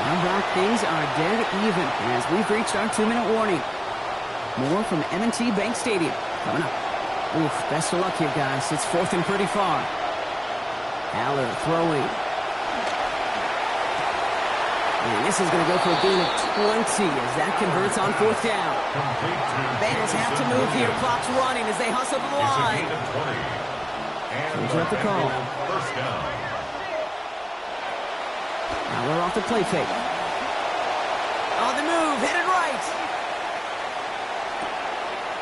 Now, Brock, things are dead even as we've reached our 2-minute warning. More from M&T Bank Stadium coming up. Oof, best of luck here, guys. It's fourth and pretty far. Aller throwing. And this is going to go for a gain of 20 as that converts on fourth down. Bengals have to move here. Clock's running as they hustle to the line. Changing up the call. First down. Now we're off the play fake. On the move, headed right.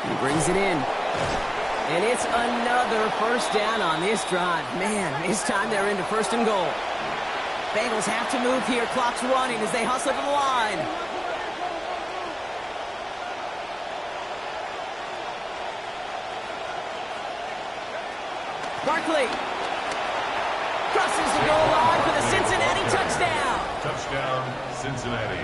He brings it in. And it's another first down on this drive. Man, this time they're into first and goal. Bengals have to move here. Clock's running as they hustle to the line. Barkley crosses the goal line for the Cincinnati touchdown. Touchdown, Cincinnati.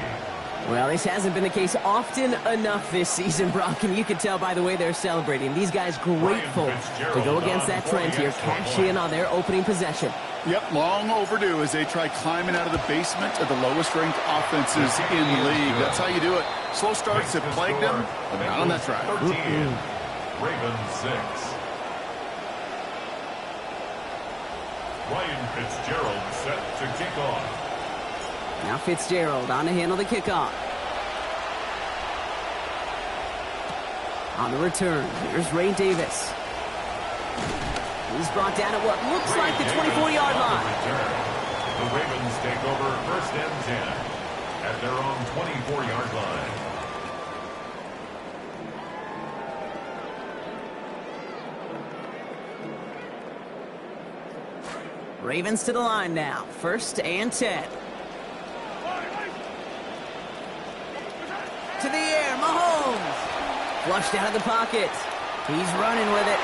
Well, this hasn't been the case often enough this season, Brock, and you can tell by the way they're celebrating. These guys grateful to go against that trend here, cash in on their opening possession. Yep, long overdue as they try climbing out of the basement of the lowest-ranked offenses in the league. That's how you do it. Slow starts have plagued them, but not on that drive. 13, Ravens 6. Ryan Fitzgerald set to kick off. Now Fitzgerald on to handle the kickoff. On the return, here's Ray Davis. He's brought down at what looks like the 24-yard line. The Ravens take over first and 10 at their own 24-yard line. Ravens to the line now, first and 10. To the air, Mahomes. Flushed out of the pocket. He's running with it.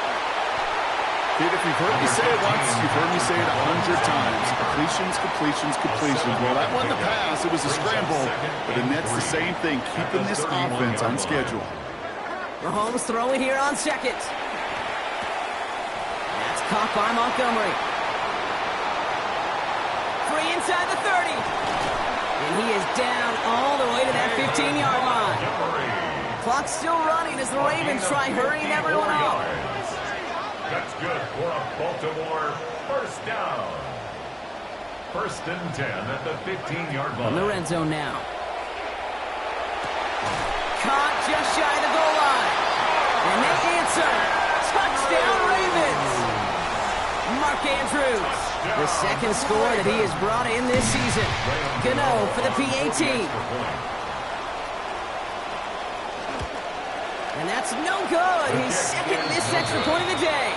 Dude, if you've heard me say it once, you've heard me say it 100 times. Completions, completions, completions. Well, that wasn't a pass. It was a scramble. But then that's the same thing, keeping this offense on schedule. Mahomes throwing here on second. That's caught by Montgomery. Free inside the 30. And he is down all the way to that 15-yard line. Clock's still running as the Ravens try hurrying everyone out. That's good for a Baltimore first down. First and 10 at the 15-yard line. In the red zone now. Caught just shy of the goal line. And they answer. Touchdown Ravens. Mark Andrews. The second score that he has brought in this season. Gano for the PAT. And that's no good. His second missed extra point of the day.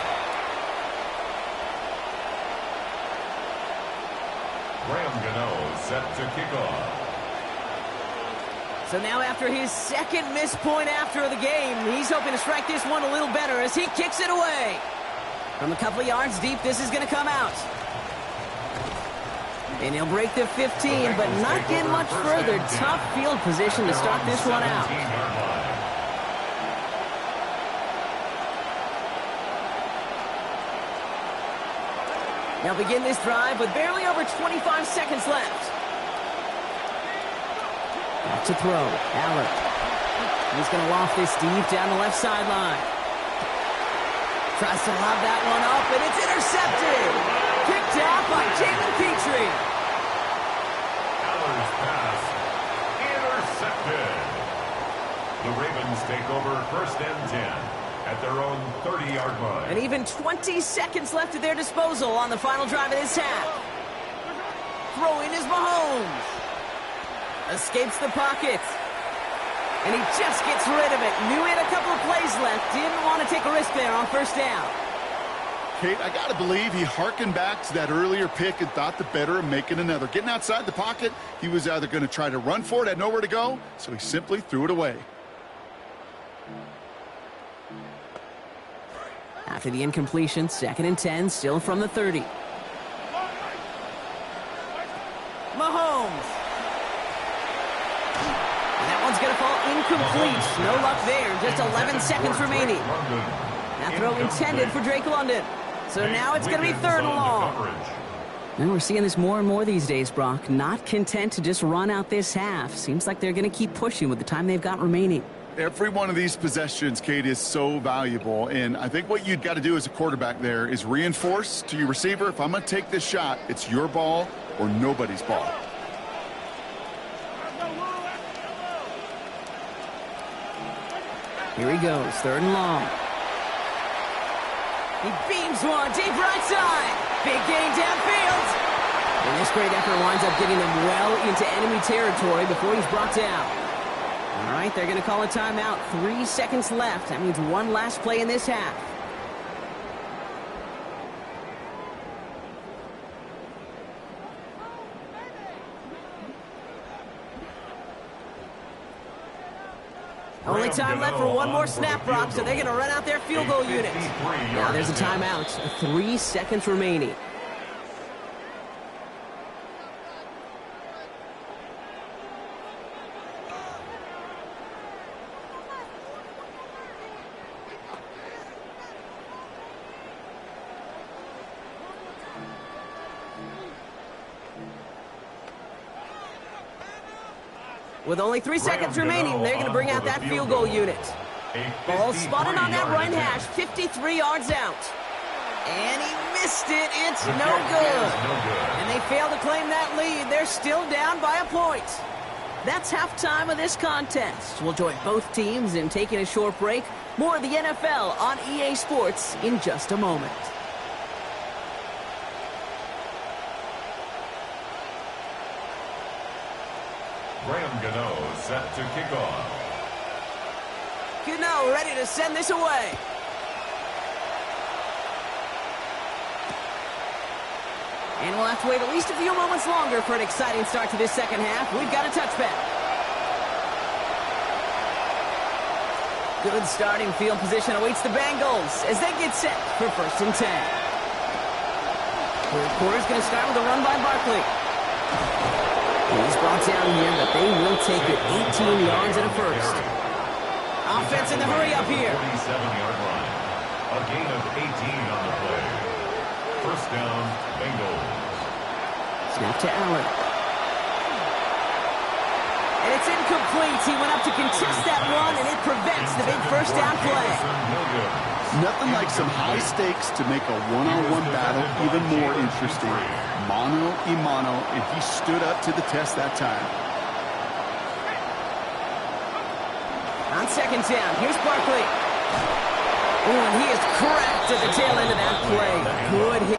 Graham Gano set to kick off. So now after his second missed point after the game, he's hoping to strike this one a little better as he kicks it away. From a couple of yards deep, this is going to come out. And he'll break the 15, but not get much further. Tough field position to start this one out. They'll begin this drive with barely over 25 seconds left. Back to throw. Allen. He's going to loft this deep down the left sideline. Tries to lob that one up, and it's intercepted. Picked out by Jalen Petrie. Allen's pass intercepted. The Ravens take over first and 10 at their own 30-yard line. And even 20 seconds left at their disposal on the final drive of this half. Throwing is Mahomes. Escapes the pocket. And he just gets rid of it. Knew he had a couple of plays left. Didn't want to take a risk there on first down. Kate, I got to believe he hearkened back to that earlier pick and thought the better of making another. Getting outside the pocket, he was either going to try to run for it, had nowhere to go, so he simply threw it away. After the incompletion, second and 10, still from the 30. Mahomes. That one's going to fall incomplete. No luck there. Just 11 seconds remaining. That throw intended for Drake London. So now it's going to be third and long. And we're seeing this more and more these days, Brock. Not content to just run out this half. Seems like they're going to keep pushing with the time they've got remaining. Every one of these possessions, Kate, is so valuable. And I think what you've got to do as a quarterback there is reinforce to your receiver, if I'm going to take this shot, it's your ball or nobody's ball. Here he goes, third and long. He beams one deep right side. Big gain downfield. And this great effort winds up getting them well into enemy territory before he's brought down. All right, they're going to call a timeout. 3 seconds left. That means one last play in this half. Only time left for one more snap, Brock, so they're going to run out their field goal unit. Now there's a timeout. 3 seconds remaining. With only 3 seconds remaining, they're going to bring out that field goal unit. Ball spotted on that right hash, 53 yards out. And he missed it. It's no good. And they fail to claim that lead. They're still down by a point. That's halftime of this contest. We'll join both teams in taking a short break. More of the NFL on EA Sports in just a moment. Graham Gano set to kick off. Gano ready to send this away. And we'll have to wait at least a few moments longer for an exciting start to this second half. We've got a touchback. Good starting field position awaits the Bengals as they get set for 1st and 10. Third quarter's going to start with a run by Barkley. He's brought down here, but they will take it 18 yards and a first. Offense in the hurry up here. 47-yard line. A gain of 18 on the play. First down, Bengals. Snap to Allen. And it's incomplete. He went up to contest that run, and it prevents the big first down play. Nothing like some high stakes to make a one-on-one battle even more interesting. Mano a mano, and he stood up to the test that time. On second down, here's Barkley. Oh, and he is cracked at the tail end of that play. Good hit.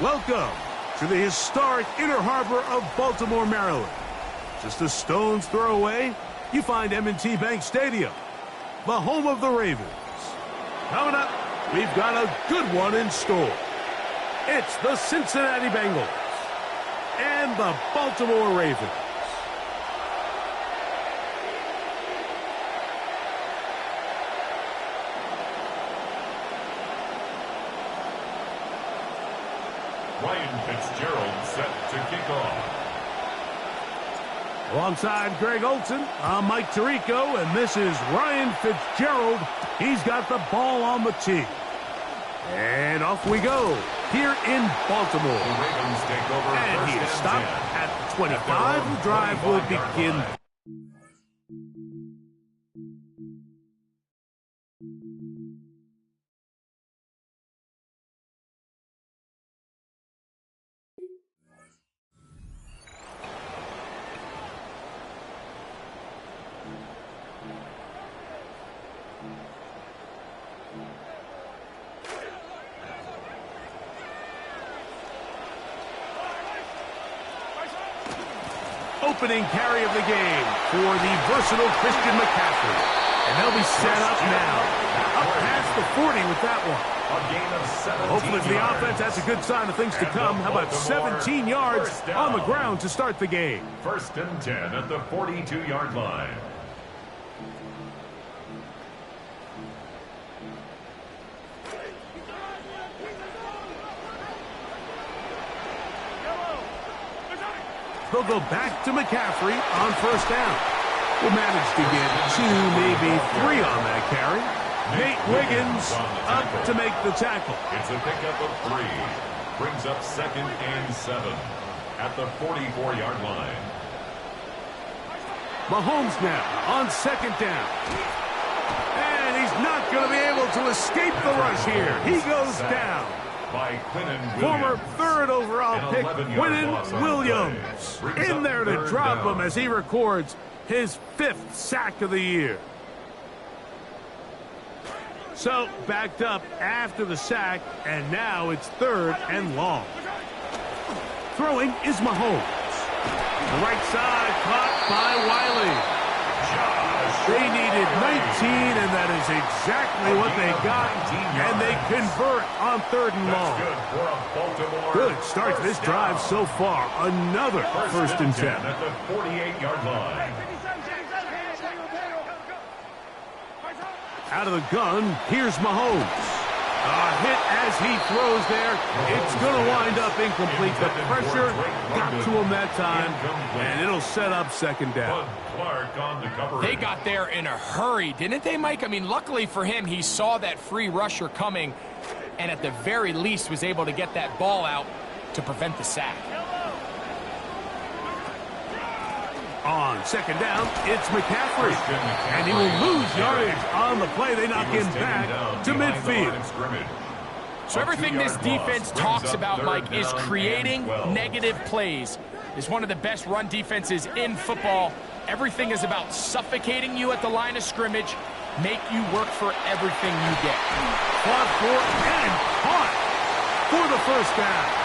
Welcome to the historic Inner Harbor of Baltimore, Maryland. Just a stone's throw away, you find M&T Bank Stadium, the home of the Ravens. Coming up, we've got a good one in store. It's the Cincinnati Bengals and the Baltimore Ravens. Ryan Fitzgerald set to kick off. Alongside Greg Olson, I'm Mike Tirico, and this is Ryan Fitzgerald. He's got the ball on the tee. And off we go here in Baltimore. The Ravens take over And he is stopped at the 25. The drive will begin. Opening carry of the game for the versatile Christian McCaffrey. And they'll be set up now. Up past the 40 with that one. A gain of 17 Hopefully for the yards. offense, that's a good sign of things to come. How about 17 yards on the ground to start the game? 1st and 10 at the 42-yard line. They'll go back to McCaffrey on 1st down. Will manage to get 2, maybe 3 on that carry. Nate Wiggins up to make the tackle. It's a pickup of 3. Brings up 2nd and 7 at the 44-yard line. Mahomes now on second down. And he's not going to be able to escape the rush here. He goes down. Former third overall pick, Quinnen Williams, in there to drop him as he records his 5th sack of the year. So, backed up after the sack, and now it's 3rd and long. Throwing is Mahomes. The right side caught by Wiley. They needed 19, and that is exactly what they got, and they convert on 3rd and long. Good start to this drive so far. Another 1st and 10. At the 48-yard line. Out of the gun, here's Mahomes. A hit as he throws there. It's going to wind up incomplete. The pressure got to him that time, and it'll set up 2nd down. They got there in a hurry, didn't they, Mike? I mean, luckily for him, he saw that free rusher coming, and at the very least was able to get that ball out to prevent the sack. On 2nd down, it's McCaffrey. And he will lose yardage on the play. They knock him back to midfield. So everything this defense talks about, Mike, is creating negative plays. It's one of the best run defenses in football. Everything is about suffocating you at the line of scrimmage, make you work for everything you get. Fought for and caught for the 1st down.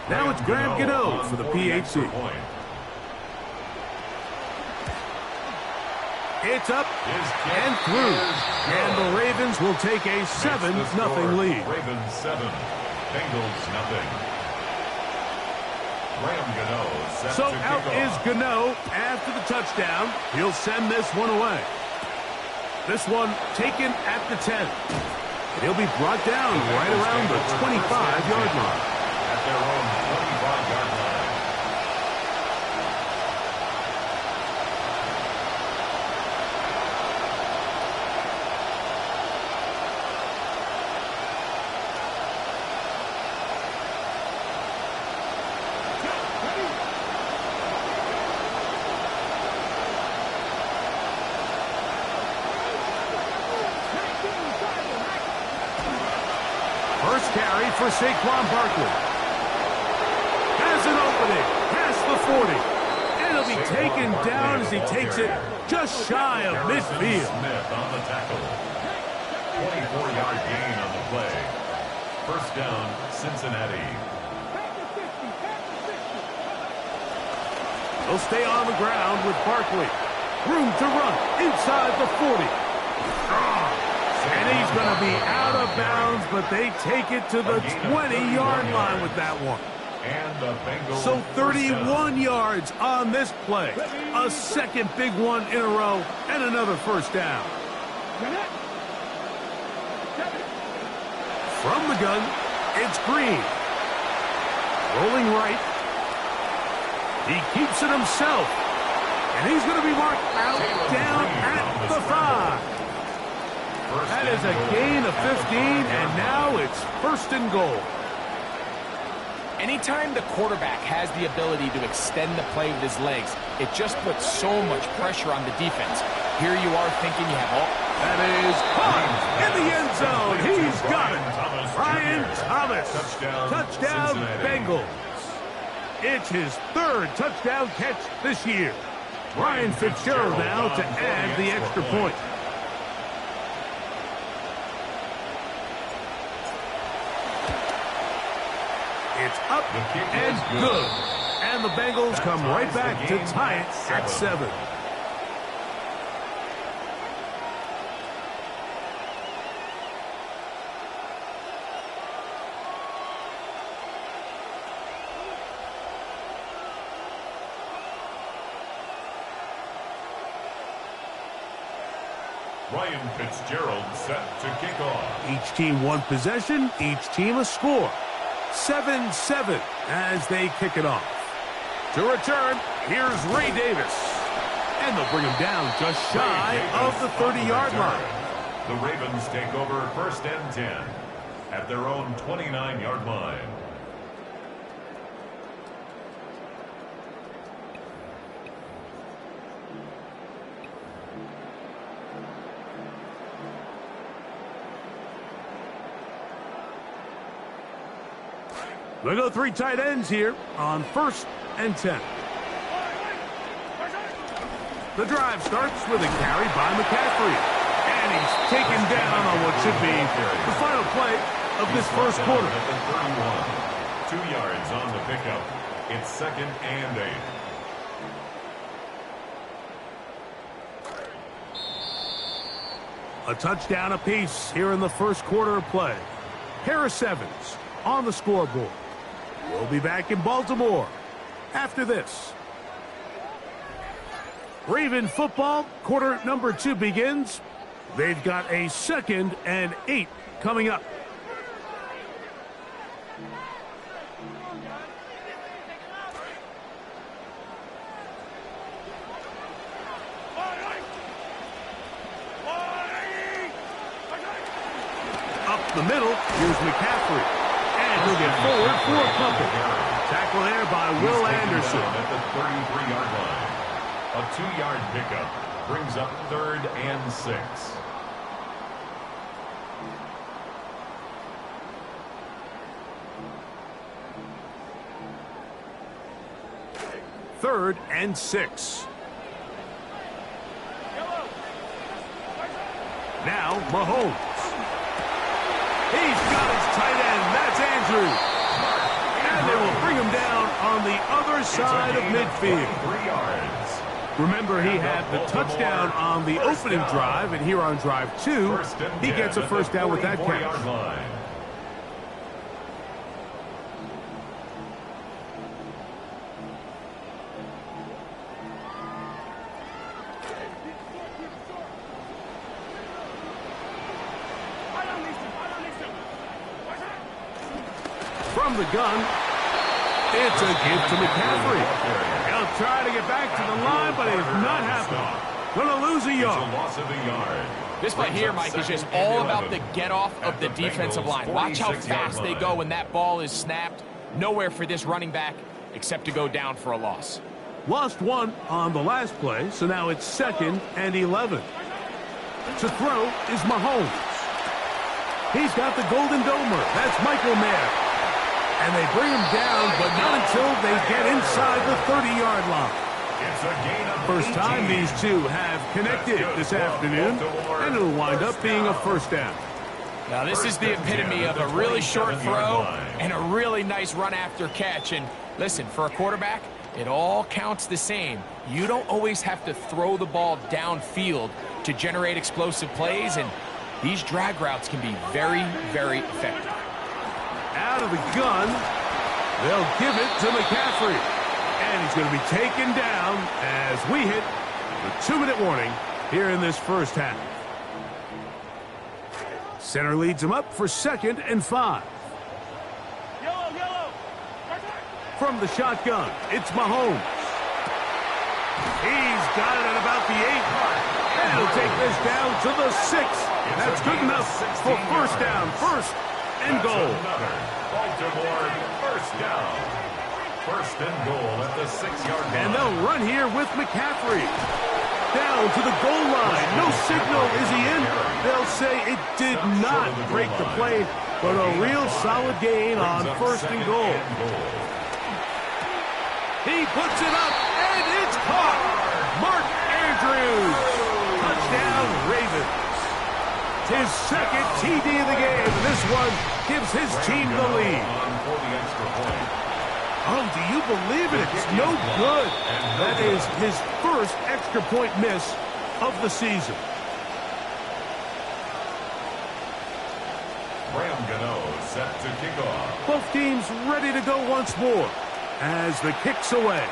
Now it's Graham Gano for the PHC. It's up and through. And the Ravens will take a 7-0 lead. Ravens 7, Bengals 0. Graham Gano set So to out kick is off. Gano after the touchdown. He'll send this one away. This one taken at the 10. And he'll be brought down right around the 25-yard line. At their own 25-yard line. First carry for Saquon Barkley. Has an opening past the 40. And he'll be taken down as he takes it just shy of midfield. Smith on the tackle. 24-yard gain on the play. First down, Cincinnati. He'll stay on the ground with Barkley. Room to run inside the 40. And he's going to be out of bounds, but they take it to the 20-yard line with that one. And the Bengals So 31 yards on this play. A second big one in a row and another first down. From the gun, it's Green. Rolling right. He keeps it himself. And he's going to be marked out down at the 5. That is a gain of 15, and now it's 1st and goal. Anytime the quarterback has the ability to extend the play with his legs, it just puts so much pressure on the defense. Here you are thinking you have all... That is caught in the end zone. He's got it. Brian Thomas. Touchdown Bengals. It's his 3rd touchdown catch this year. Ryan Fitzgerald now to add the extra point. It's up and good. And the Bengals come right back to tie it at 7. Ryan Fitzgerald set to kick off. Each team one possession, each team a score. 7-7 as they kick it off. To return, here's Ray Davis. And they'll bring him down just shy of the 30-yard line. The Ravens take over 1st and 10 at their own 29-yard line. They'll go 3 tight ends here on 1st and 10. The drive starts with a carry by McCaffrey. And he's taken down on what should be the final play of this first quarter. 2 yards on the pickup. It's 2nd and 8. A touchdown apiece here in the first quarter of play. Harris Evans on the scoreboard. We'll be back in Baltimore after this. Raven football, quarter number 2 begins. They've got a 2nd and 8 coming up. Up the middle, here's McCaffrey. And he'll get forward for a couple. Tackle there by Will Anderson. At the 33-yard line. A 2-yard pickup brings up 3rd and 6. Third and 6. Now Mahomes. He's got his tight end. That's Andrews. And they will bring him down on the other side of midfield. 3 yards. Remember, he had the touchdown on the opening drive, and here on drive 2, he gets a first down with that catch. From the gun, it's a gift to McCaffrey. He'll try to get back to the line, but it's not happening. Going to lose a yard. Loss of a yard. This play here, Mike, is just all about the get-off of the defensive line. Watch how fast they go when that ball is snapped. Nowhere for this running back except to go down for a loss. Lost 1 on the last play, so now it's 2nd and 11. To throw is Mahomes. He's got the Golden Domer. That's Michael Mayer. And they bring him down, but not until they get inside the 30-yard line. It's a gain of First 18. time these two have connected this afternoon, and it'll wind up being a first down. Now, this is the epitome of a really short throw and a really nice run after catch. And listen, for a quarterback, it all counts the same. You don't always have to throw the ball downfield to generate explosive plays, and these drag routes can be very, very effective. Out of the gun, they'll give it to McCaffrey. And he's going to be taken down as we hit the 2-minute warning here in this first half. Center leads him up for 2nd and 5. From the shotgun, it's Mahomes. He's got it at about the 8. And he'll take this down to the 6. That's good enough for first down. First and goal. Baltimore first down. First and goal at the 6-yard line. And they'll run here with McCaffrey. Down to the goal line. No signal. Is he in? They'll say it did not break the play, but a real solid gain on first and goal. He puts it up, and it's caught. Mark Andrews. Touchdown, Ravens. His 2nd TD of the game. This one gives his team the lead. Oh, do you believe it? It's no good. That is his first extra point miss of the season. Graham Gano set to kick off. Both teams ready to go once more as the kick's away.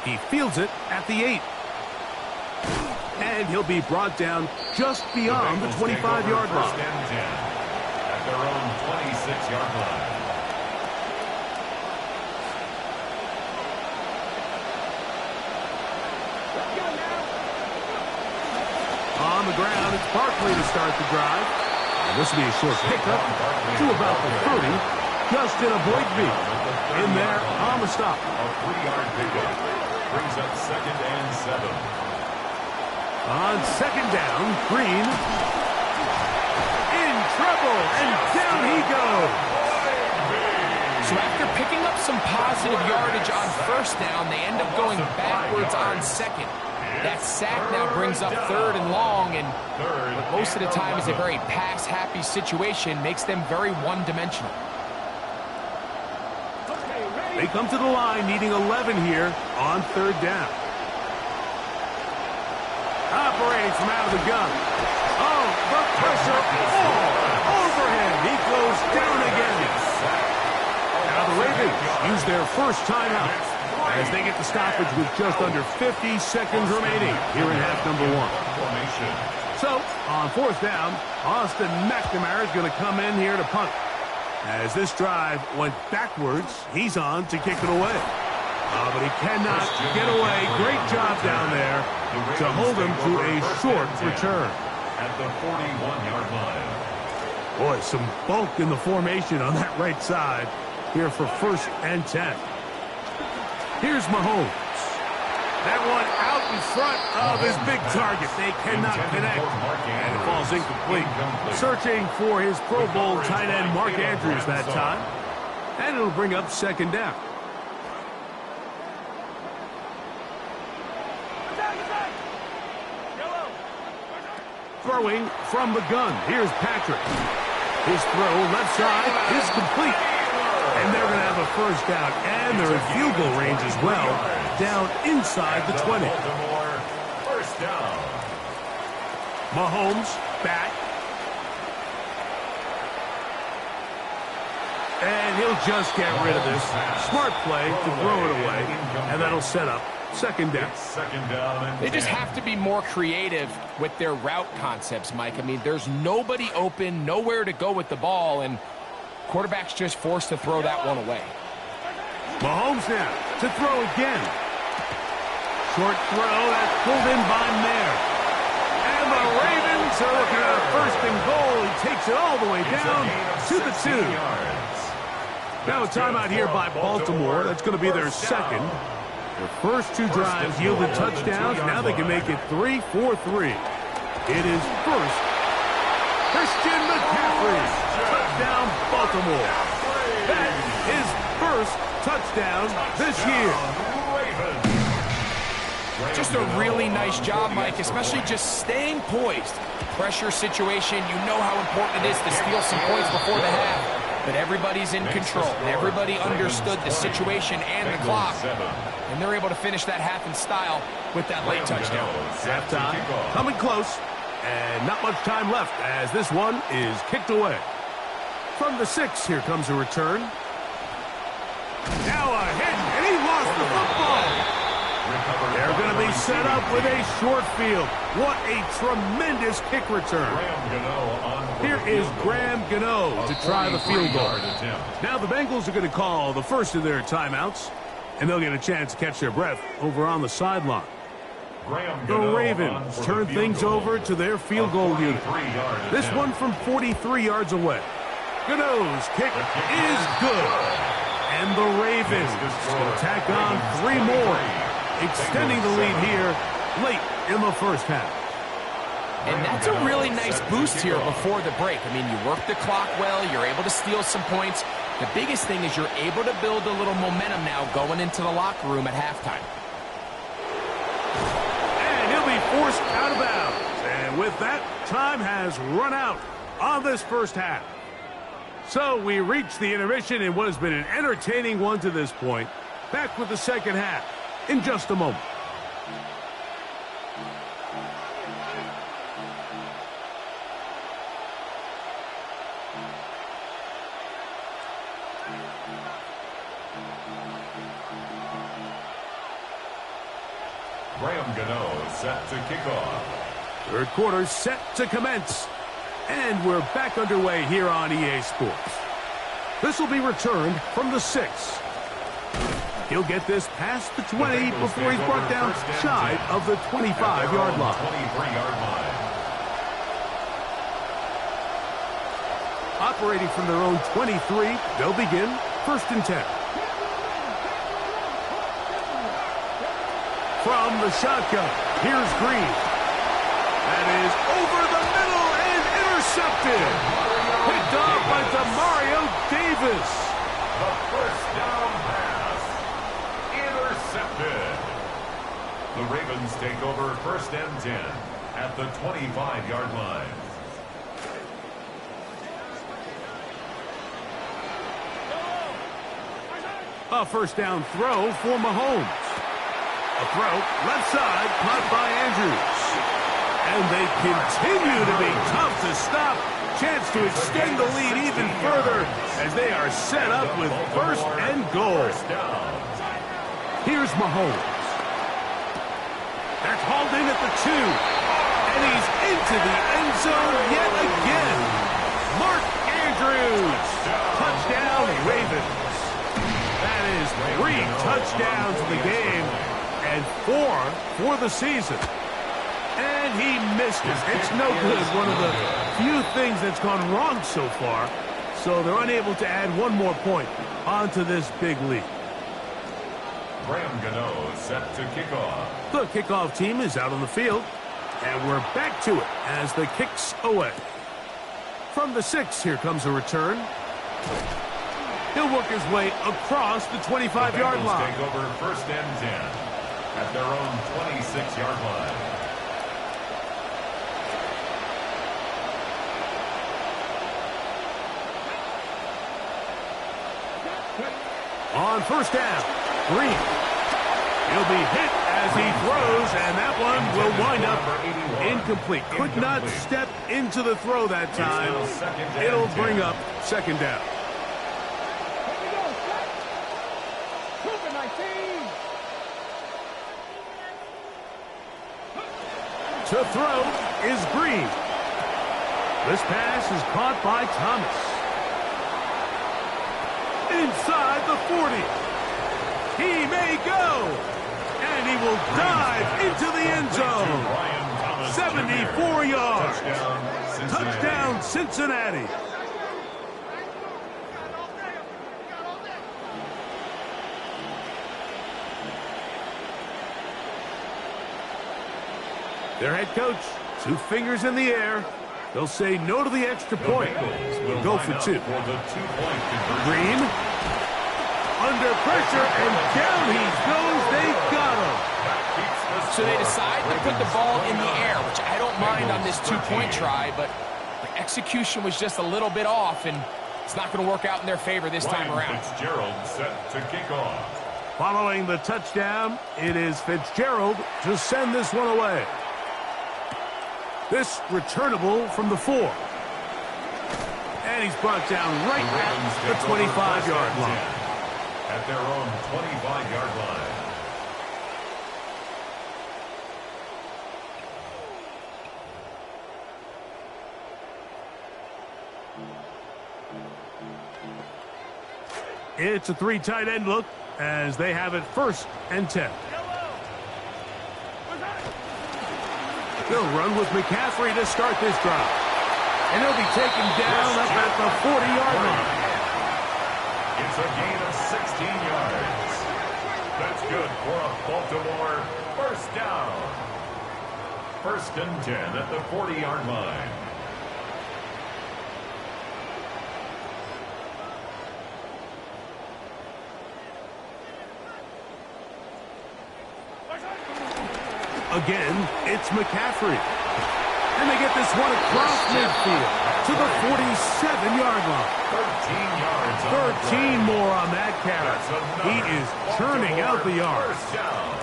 He fields it at the 8. And he'll be brought down just beyond the 25-yard line. First and 10 at their own 26-yard line. On the ground, it's Barkley to start the drive. And this will be a short pickup to about the 30. Justin Avoidby in there on the stop. A 3-yard pickup brings up 2nd and 7. On 2nd down, Green in trouble, and down he goes. So after picking up some positive yardage on 1st down, they end up going backwards on 2nd. That sack now brings up 3rd and long, and what most of the time is a very pass-happy situation, makes them very one-dimensional. They come to the line needing 11 here on 3rd down. Operating from out of the gun. Oh, the pressure all over him. He goes down again. Now the Ravens use their first timeout as they get the stoppage with just under 50 seconds remaining here in half number 1. So, on 4th down, Austin McNamara is going to come in here to punt. As this drive went backwards, he's on to kick it away. But he cannot get away. Great job down there to hold him to a short return. At the 41-yard line. Boy, some bulk in the formation on that right side here for 1st and 10. Here's Mahomes. That one out in front of his big target. They cannot connect, and it falls incomplete. Searching for his Pro Bowl tight end Mark Andrews that time, and it'll bring up 2nd down. Throwing from the gun. Here's Patrick. His throw left side is complete. And they're going to have a 1st down. And they're in field goal range as well. Down inside the 20. 1st down. Mahomes back. And he'll just get rid of this. Smart play to throw it away. And that'll set up 2nd down. 2nd down and They just have to be more creative with their route concepts, Mike. I mean, there's nobody open, nowhere to go with the ball, and quarterback's just forced to throw that one away. Mahomes now to throw again. Short throw, that's pulled in by Mayer. And the Ravens are looking at a 1st and goal. He takes it all the way down to the 2. Now a timeout here by Baltimore. That's going to be their 2nd. Their first 2 drives yielded touchdowns. Now they can make it 3-4-3. It is 1st. Christian McCaffrey. Touchdown, Baltimore. That is 1st touchdown this year. Just a really nice job, Mike, especially just staying poised. Pressure situation, you know how important it is to steal some points before the half. But everybody's in control. Everybody understood the situation and the clock. And they're able to finish that half in style with that late touchdown. Halftime coming close. And not much time left as this one is kicked away. From the 6, here comes a return. Now a hit, and he lost the football. They're going to be set up with a short field. What a tremendous kick return. Here is Graham Gano to try the field goal. Now the Bengals are going to call the first of their timeouts, and they'll get a chance to catch their breath over on the sideline. The Ravens turn things over to their field goal unit. This one from 43 yards away. Gano's kick is good. And the Ravens will tack on 3 more, extending the lead here late in the 1st half. And that's a really nice boost here before the break. I mean, you work the clock well, you're able to steal some points. The biggest thing is you're able to build a little momentum now going into the locker room at halftime. And he'll be forced out of bounds. And with that, time has run out on this 1st half. So we reach the intermission in what has been an entertaining one to this point. Back with the 2nd half in just a moment. Graham Gano set to kick off. 3rd quarter set to commence. And we're back underway here on EA Sports. This will be returned from the 6. He'll get this past the 20 before he's brought down shy of the 25-yard line. 23-yard line. Operating from their own 23, they'll begin 1st and 10. From the shotgun, here's Green. That is over the middle and intercepted. Picked off by Demario Davis. The first down pass. Intercepted. The Ravens take over 1st and 10 at the 25-yard line. A 1st down throw for Mahomes. A throw left side, caught by Andrews. And they continue to be tough to stop. Chance to extend the lead even further as they are set up with 1st and goal. Here's Mahomes. That's hauled in at the 2. And he's into the end zone yet again. Mark Andrews. Touchdown, Ravens. That is 3 touchdowns in the game and 4 for the season. And he missed it. It's no good. One of the few things that's gone wrong so far. So they're unable to add one more point onto this big lead. Graham Gano set to kick off. The kickoff team is out on the field. And we're back to it as the kick's away. From the 6, here comes a return. He'll work his way across the 25-yard line. Take over 1st and 10 at their own 26-yard line. On 1st down, Green. He'll be hit as he throws, and that one will wind up incomplete. Could not step into the throw that time. It'll bring up 2nd down. To throw is Green. This pass is caught by Thomas. Inside the 40. He may go. And he will dive into the end zone. 74 yards. Touchdown, Cincinnati. Their head coach, 2 fingers in the air. They'll say no to the extra point. Go for 2. Green. Under pressure, and down he goes. They got him. So they decide to put the ball in the air, which I don't mind on this 2-point try, but the execution was just a little bit off, and it's not going to work out in their favor this time around. Fitzgerald set to kick off. Following the touchdown, it is Fitzgerald to send this one away. This returnable from the 4. And he's brought down right at the 25-yard line. At their own 25-yard line. It's a 3 tight end look as they have it 1st and 10. They'll run with McCaffrey to start this drive. And he'll be taken down up at the 40-yard line. It's a gain of 16 yards. That's good for a Baltimore 1st down. 1st and 10 at the 40-yard line. Again, it's McCaffrey. And they get this one across midfield to the 47-yard line. 13 yards. 13 more on that carry. He is churning out the yards.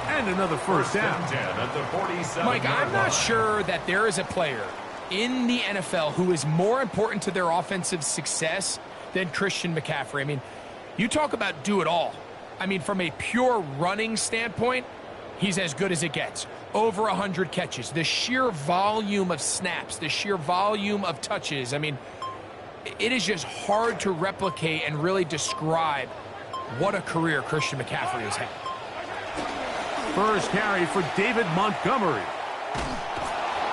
And another 1st down. Mike, I'm not sure that there is a player in the NFL who is more important to their offensive success than Christian McCaffrey. I mean, you talk about do it all. I mean, from a pure running standpoint, he's as good as it gets. Over 100 catches. The sheer volume of snaps, the sheer volume of touches. I mean, it is just hard to replicate and really describe what a career Christian McCaffrey has had. First carry for David Montgomery.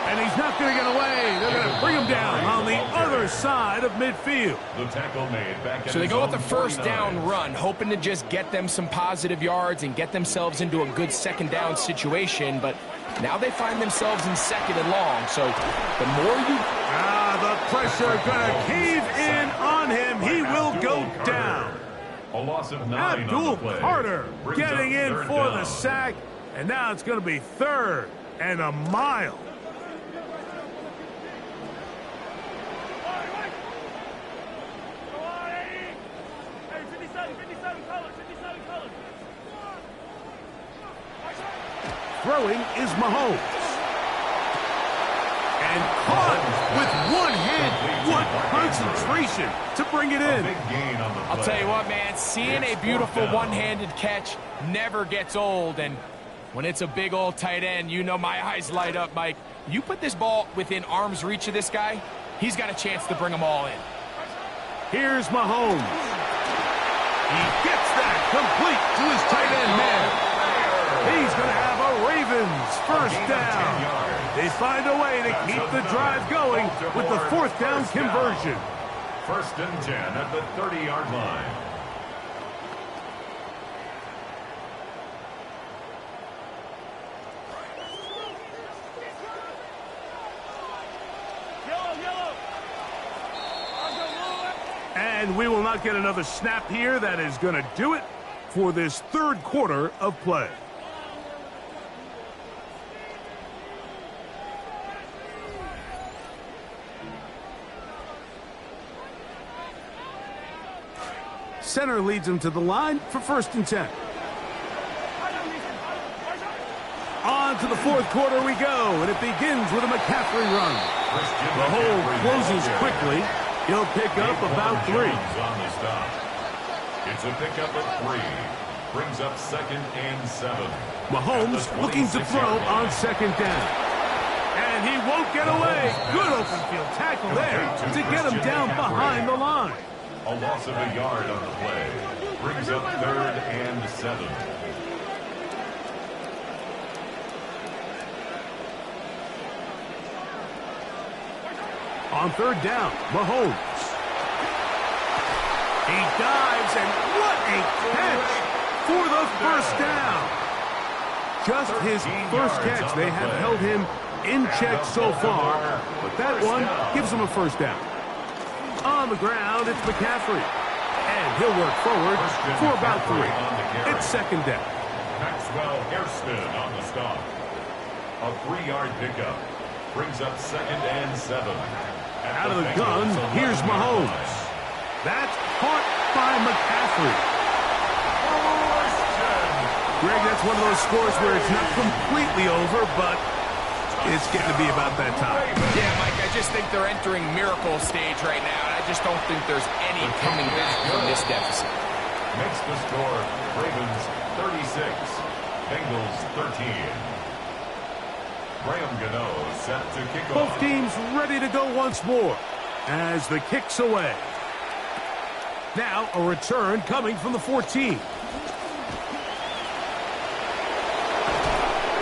And he's not going to get away. They're going to bring him down on the other side of midfield. The tackle made back So they go with the first down run, hoping to just get them some positive yards and get themselves into a good second down situation. But now they find themselves in second and long. So the more you... the pressure going to cave in on him. He will go down. A loss of 9 Abdul Carter getting in for the sack. And now it's going to be 3rd and a mile. Throwing is Mahomes. And caught with one hand. What concentration to bring it in. I'll tell you what, man, seeing a beautiful one-handed catch never gets old. And when it's a big old tight end, you know my eyes light up, Mike. You put this ball within arm's reach of this guy, he's got a chance to bring them all in. Here's Mahomes. He gets that complete to his tight end man. He's going to have a Ravens first down. They find a way to keep the drive going with the 4th down conversion. 1st and 10 at the 30-yard line. And we will not get another snap here. That is going to do it for this 3rd quarter of play. Center leads him to the line for 1st and 10. On to the 4th quarter we go, and it begins with a McCaffrey run. The hole closes quickly. He'll pick up about 3. It's a pickup of 3. Brings up 2nd and 7. Mahomes looking to throw on 2nd down. And he won't get away. Good open field tackle there to get him down behind the line. A loss of a yard on the play. Brings up 3rd and 7. On 3rd down, Mahomes. He dives, and what a catch for the first down. Just his first catch. They have held him in check so far, but that one gives him a first down. On the ground, it's McCaffrey. And he'll work forward for about 3. It's 2nd down. Maxwell Hairston on the stop. A 3-yard pickup. Brings up 2nd and 7. Out of the gun, here's Mahomes. That's caught by McCaffrey. Greg, that's one of those scores where it's not completely over, but it's getting to be about that time. Yeah, Mike, I just think they're entering miracle stage right now, and I just don't think there's any coming back from this deficit. Makes the score Ravens 36, Bengals 13. Graham Gano set to kick off. Both teams ready to go once more as the kick's away. Now a return coming from the 14.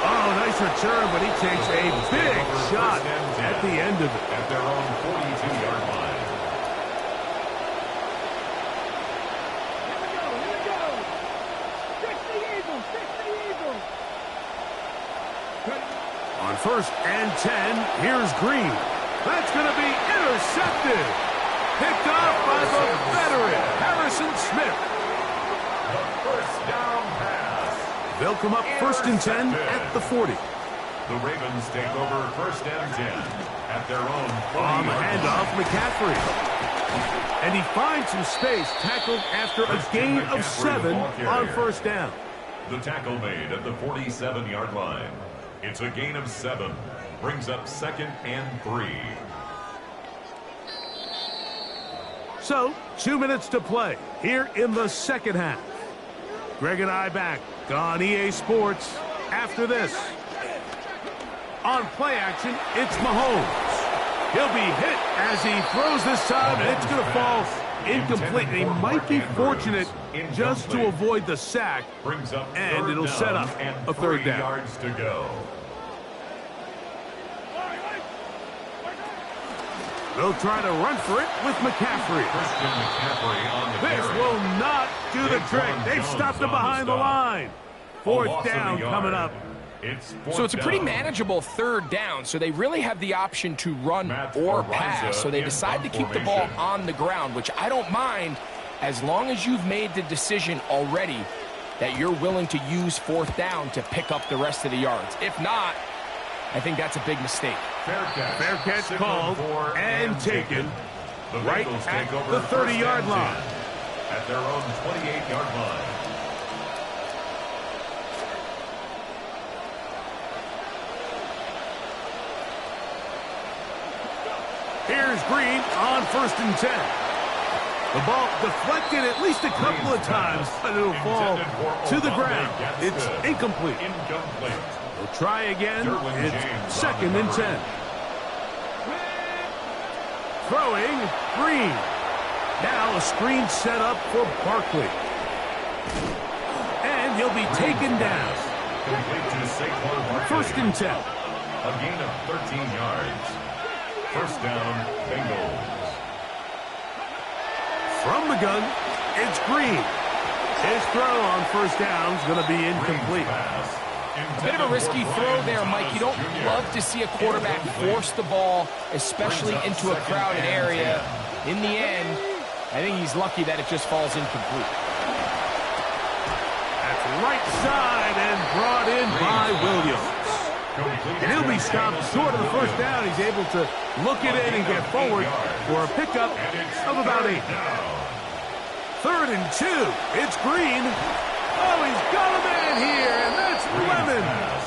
Oh, nice return, but he takes a big shot at the end of it. At their own 42-yard line. Here we go. Fix the Eagles. On 1st and 10, here's Green. That's going to be intercepted. Picked off by the veteran, Harrison Smith. The first down pass. They'll come up 1st and 10 at the 40. The Ravens take over 1st and 10 at their own 40. On the handoff, McCaffrey. And he finds some space, tackled after a gain of 7 on 1st down. The tackle made at the 47-yard line. It's a gain of 7. Brings up 2nd and 3. So, 2 minutes to play here in the second half. Greg and I back on EA Sports after this. On play action, it's Mahomes. He'll be hit as he throws this time, and it's going to fall Incomplete, and he might be fortunate just to avoid the sack, and it'll set up a third down. Yards to go. They'll try to run for it with McCaffrey. Christian McCaffrey on the This carry. will not do the trick. They've stopped him behind the line. Fourth down coming up. So it's a pretty manageable third down, so they really have the option to run or pass. So they decide to keep the ball on the ground, which I don't mind as long as you've made the decision already that you're willing to use fourth down to pick up the rest of the yards. If not, I think that's a big mistake. Fair catch called and taken right at the 30-yard line. At their own 28-yard line. Here's Green on 1st and 10. The ball deflected at least a couple of times, but it'll fall to the ground. It's incomplete. We'll try again. It's 2nd and 10. Throwing, Green. Now a screen set up for Barkley. And he'll be taken down. 1st and 10. A gain of 13 yards. First down, Bengals. From the gun, it's Green. His throw on 1st down is going to be incomplete. A bit of a risky throw there, Mike. You don't love to see a quarterback force the ball, especially into a crowded area. In the end, I think he's lucky that it just falls incomplete. That's right side and brought in by Williams. And he'll be stopped short of the 1st down. He's able to look it in and get forward for a pickup of about 8. 3rd and 2. It's Green. Oh, he's got a man here, and that's Lemons.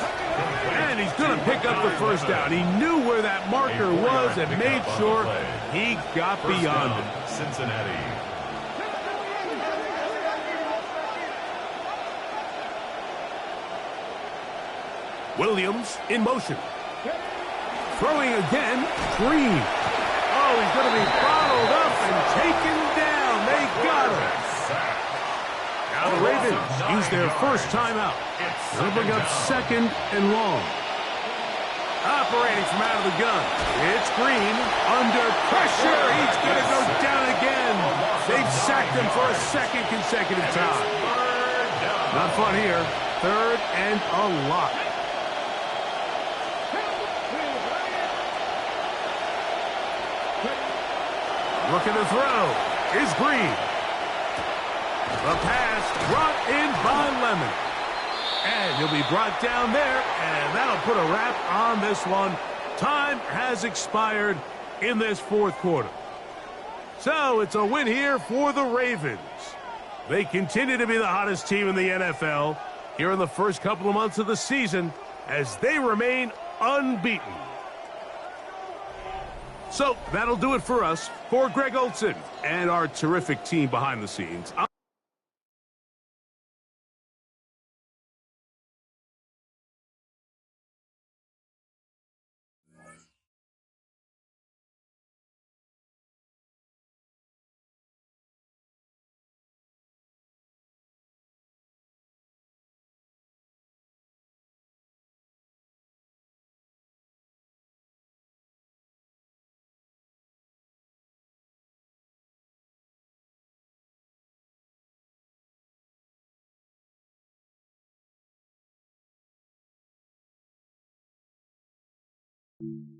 And he's going to pick up the 1st down. He knew where that marker was and made sure he got beyond it. Cincinnati. Williams in motion. Throwing again, Green. Oh, he's going to be bottled up and taken down. They got him. Now the Ravens use their first timeout. They'll bring up 2nd and long. Operating from out of the gun. It's Green under pressure. He's going to go down again. They've sacked him for a 2nd consecutive time. Not fun here. 3rd and a lot. Looking to throw is Green. The pass brought in by Lemon. And he'll be brought down there, and that'll put a wrap on this one. Time has expired in this 4th quarter. So it's a win here for the Ravens. They continue to be the hottest team in the NFL here in the first couple of months of the season as they remain unbeaten. So that'll do it for us. For Greg Olson and our terrific team behind the scenes. you